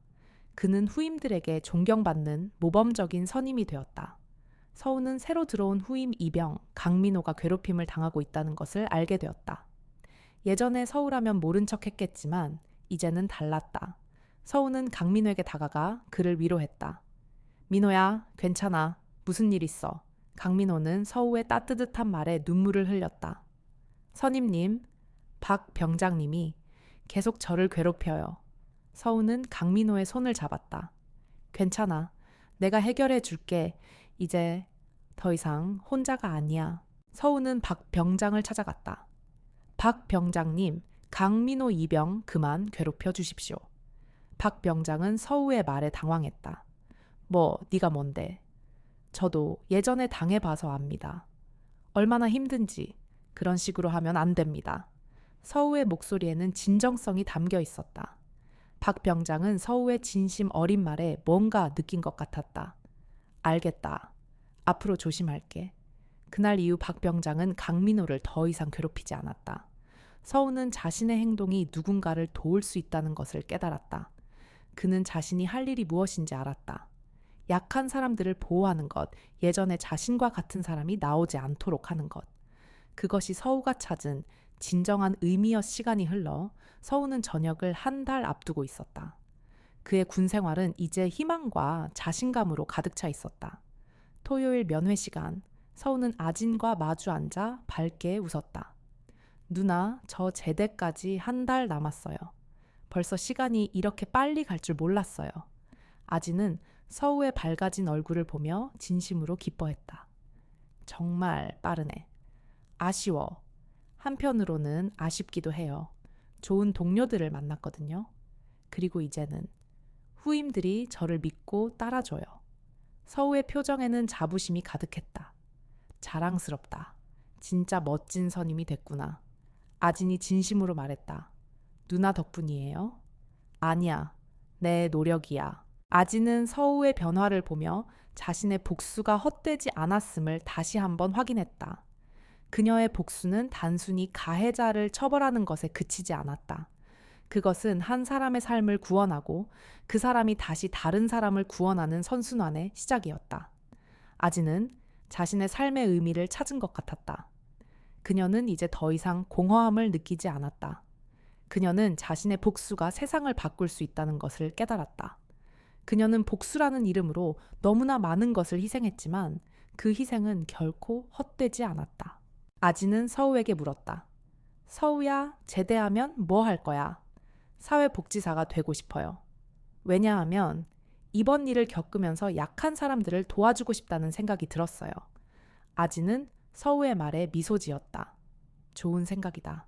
Speaker 1: 그는 후임들에게 존경받는 모범적인 선임이 되었다. 서우는 새로 들어온 후임 이병 강민호가 괴롭힘을 당하고 있다는 것을 알게 되었다. 예전에 서우라면 모른 척 했겠지만 이제는 달랐다. 서우는 강민호에게 다가가 그를 위로했다. 민호야, 괜찮아. 무슨 일 있어? 강민호는 서우의 따뜻한 말에 눈물을 흘렸다. 선임님, 박 병장님이 계속 저를 괴롭혀요. 서우는 강민호의 손을 잡았다. 괜찮아. 내가 해결해 줄게. 이제 더 이상 혼자가 아니야. 서우는 박 병장을 찾아갔다. 박 병장님, 강민호 이병 그만 괴롭혀 주십시오. 박 병장은 서우의 말에 당황했다. 뭐, 네가 뭔데? 저도 예전에 당해봐서 압니다. 얼마나 힘든지. 그런 식으로 하면 안 됩니다. 서우의 목소리에는 진정성이 담겨 있었다. 박 병장은 서우의 진심 어린 말에 뭔가 느낀 것 같았다. 알겠다. 앞으로 조심할게. 그날 이후 박 병장은 강민호를 더 이상 괴롭히지 않았다. 서우는 자신의 행동이 누군가를 도울 수 있다는 것을 깨달았다. 그는 자신이 할 일이 무엇인지 알았다. 약한 사람들을 보호하는 것, 예전에 자신과 같은 사람이 나오지 않도록 하는 것. 그것이 서우가 찾은 진정한 의미여 시간이 흘러 서우는 전역을 한 달 앞두고 있었다. 그의 군 생활은 이제 희망과 자신감으로 가득 차 있었다. 토요일 면회 시간, 서우는 아진과 마주 앉아 밝게 웃었다. 누나, 저 제대까지 한 달 남았어요. 벌써 시간이 이렇게 빨리 갈 줄 몰랐어요. 아진은 서우의 밝아진 얼굴을 보며 진심으로 기뻐했다. 정말 빠르네. 아쉬워. 한편으로는 아쉽기도 해요. 좋은 동료들을 만났거든요. 그리고 이제는 후임들이 저를 믿고 따라줘요. 서우의 표정에는 자부심이 가득했다. 자랑스럽다. 진짜 멋진 선임이 됐구나. 아진이 진심으로 말했다. 누나 덕분이에요? 아니야. 내 노력이야. 아진은 서우의 변화를 보며 자신의 복수가 헛되지 않았음을 다시 한번 확인했다. 그녀의 복수는 단순히 가해자를 처벌하는 것에 그치지 않았다. 그것은 한 사람의 삶을 구원하고 그 사람이 다시 다른 사람을 구원하는 선순환의 시작이었다. 아진은 자신의 삶의 의미를 찾은 것 같았다. 그녀는 이제 더 이상 공허함을 느끼지 않았다. 그녀는 자신의 복수가 세상을 바꿀 수 있다는 것을 깨달았다. 그녀는 복수라는 이름으로 너무나 많은 것을 희생했지만 그 희생은 결코 헛되지 않았다. 아진은 서우에게 물었다. 서우야, 제대하면 뭐 할 거야? 사회복지사가 되고 싶어요. 왜냐하면 이번 일을 겪으면서 약한 사람들을 도와주고 싶다는 생각이 들었어요. 아진은 서우의 말에 미소 지었다. 좋은 생각이다.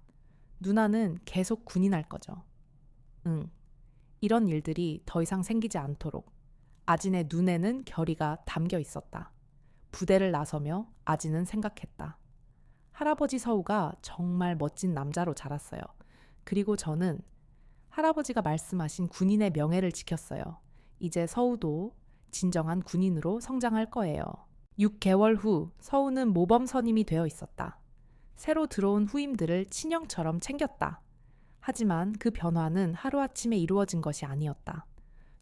Speaker 1: 누나는 계속 군인할 거죠. 응. 이런 일들이 더 이상 생기지 않도록. 아진의 눈에는 결의가 담겨 있었다. 부대를 나서며 아진은 생각했다. 할아버지 서우가 정말 멋진 남자로 자랐어요. 그리고 저는 할아버지가 말씀하신 군인의 명예를 지켰어요. 이제 서우도 진정한 군인으로 성장할 거예요. 6개월 후 서우는 모범 선임이 되어 있었다. 새로 들어온 후임들을 친형처럼 챙겼다. 하지만 그 변화는 하루아침에 이루어진 것이 아니었다.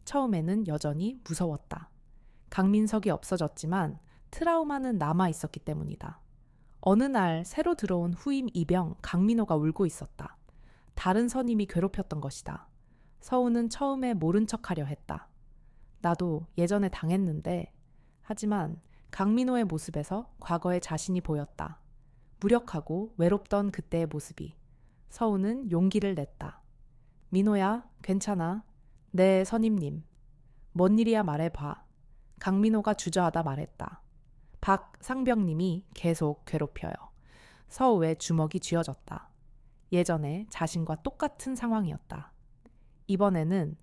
Speaker 1: 처음에는 여전히 무서웠다. 강민석이 없어졌지만 트라우마는 남아 있었기 때문이다. 어느 날 새로 들어온 후임 이병 강민호가 울고 있었다. 다른 선임이 괴롭혔던 것이다. 서우는 처음에 모른 척하려 했다. 나도 예전에 당했는데. 하지만 강민호의 모습에서 과거의 자신이 보였다. 무력하고 외롭던 그때의 모습이. 서우는 용기를 냈다. 민호야, 괜찮아. 네, 선임님. 뭔 일이야 말해봐. 강민호가 주저하다 말했다. 박상병님이 계속 괴롭혀요. 서우의 주먹이 쥐어졌다. 예전에 자신과 똑같은 상황이었다. 이번에는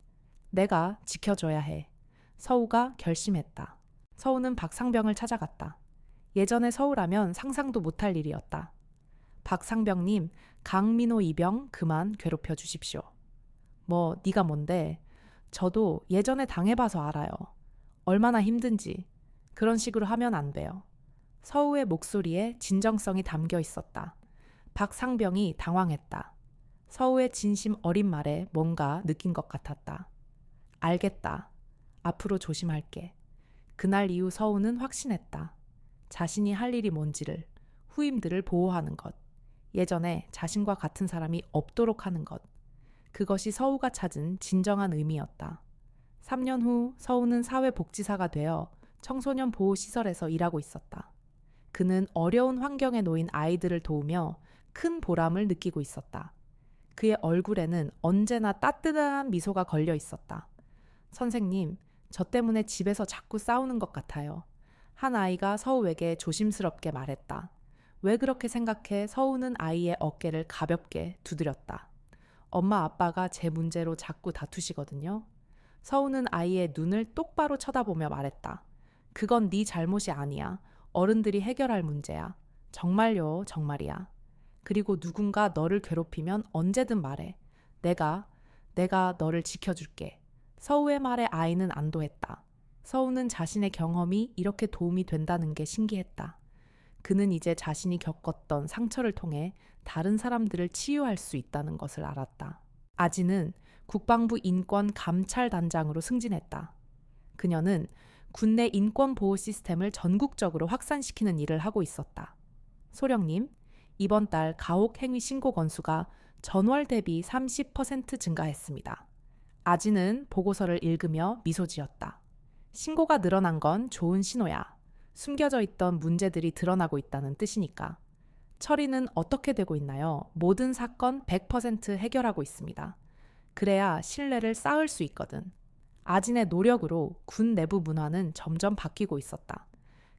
Speaker 1: 내가 지켜줘야 해. 서우가 결심했다. 서우는 박상병을 찾아갔다. 예전에 서우라면 상상도 못할 일이었다. 박상병님, 강민호 이병 그만 괴롭혀 주십시오. 뭐 네가 뭔데? 저도 예전에 당해봐서 알아요. 얼마나 힘든지. 그런 식으로 하면 안 돼요. 서우의 목소리에 진정성이 담겨 있었다. 박상병이 당황했다. 서우의 진심 어린 말에 뭔가 느낀 것 같았다. 알겠다. 앞으로 조심할게. 그날 이후 서우는 확신했다. 자신이 할 일이 뭔지를, 후임들을 보호하는 것, 예전에 자신과 같은 사람이 없도록 하는 것. 그것이 서우가 찾은 진정한 의미였다. 3년 후 서우는 사회복지사가 되어 청소년 보호시설에서 일하고 있었다. 그는 어려운 환경에 놓인 아이들을 도우며 큰 보람을 느끼고 있었다. 그의 얼굴에는 언제나 따뜻한 미소가 걸려 있었다. 선생님, 저 때문에 집에서 자꾸 싸우는 것 같아요. 한 아이가 서우에게 조심스럽게 말했다. 왜 그렇게 생각해? 서우는 아이의 어깨를 가볍게 두드렸다. 엄마 아빠가 제 문제로 자꾸 다투시거든요. 서우는 아이의 눈을 똑바로 쳐다보며 말했다. 그건 네 잘못이 아니야. 어른들이 해결할 문제야. 정말요, 정말이야. 그리고 누군가 너를 괴롭히면 언제든 말해. 내가 너를 지켜줄게. 서우의 말에 아이는 안도했다. 서우는 자신의 경험이 이렇게 도움이 된다는 게 신기했다. 그는 이제 자신이 겪었던 상처를 통해 다른 사람들을 치유할 수 있다는 것을 알았다. 아지는 국방부 인권감찰단장으로 승진했다. 그녀는 국내 인권보호 시스템을 전국적으로 확산시키는 일을 하고 있었다. 소령님, 이번 달 가혹 행위 신고 건수가 전월 대비 30% 증가했습니다. 아지는 보고서를 읽으며 미소 지었다. 신고가 늘어난 건 좋은 신호야. 숨겨져 있던 문제들이 드러나고 있다는 뜻이니까. 처리는 어떻게 되고 있나요? 모든 사건 100% 해결하고 있습니다. 그래야 신뢰를 쌓을 수 있거든. 아진의 노력으로 군 내부 문화는 점점 바뀌고 있었다.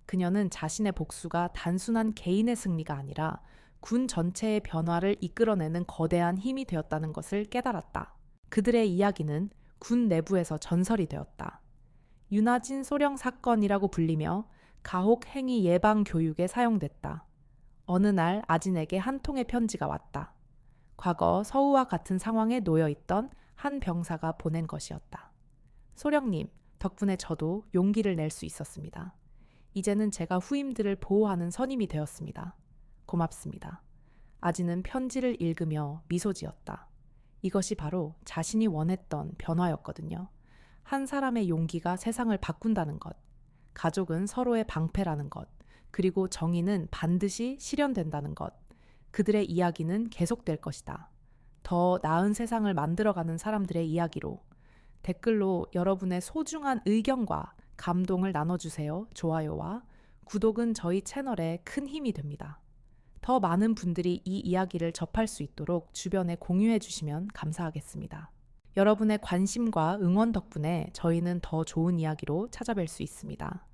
Speaker 1: 그녀는 자신의 복수가 단순한 개인의 승리가 아니라 군 전체의 변화를 이끌어내는 거대한 힘이 되었다는 것을 깨달았다. 그들의 이야기는 군 내부에서 전설이 되었다. 윤아진 소령 사건이라고 불리며 가혹 행위 예방 교육에 사용됐다. 어느 날 아진에게 한 통의 편지가 왔다. 과거 서우와 같은 상황에 놓여 있던 한 병사가 보낸 것이었다. 소령님, 덕분에 저도 용기를 낼 수 있었습니다. 이제는 제가 후임들을 보호하는 선임이 되었습니다. 고맙습니다. 아지는 편지를 읽으며 미소 지었다. 이것이 바로 자신이 원했던 변화였거든요. 한 사람의 용기가 세상을 바꾼다는 것, 가족은 서로의 방패라는 것, 그리고 정의는 반드시 실현된다는 것, 그들의 이야기는 계속될 것이다. 더 나은 세상을 만들어가는 사람들의 이야기로. 댓글로 여러분의 소중한 의견과 감동을 나눠주세요. 좋아요와 구독은 저희 채널에 큰 힘이 됩니다. 더 많은 분들이 이 이야기를 접할 수 있도록 주변에 공유해 주시면 감사하겠습니다. 여러분의 관심과 응원 덕분에 저희는 더 좋은 이야기로 찾아뵐 수 있습니다.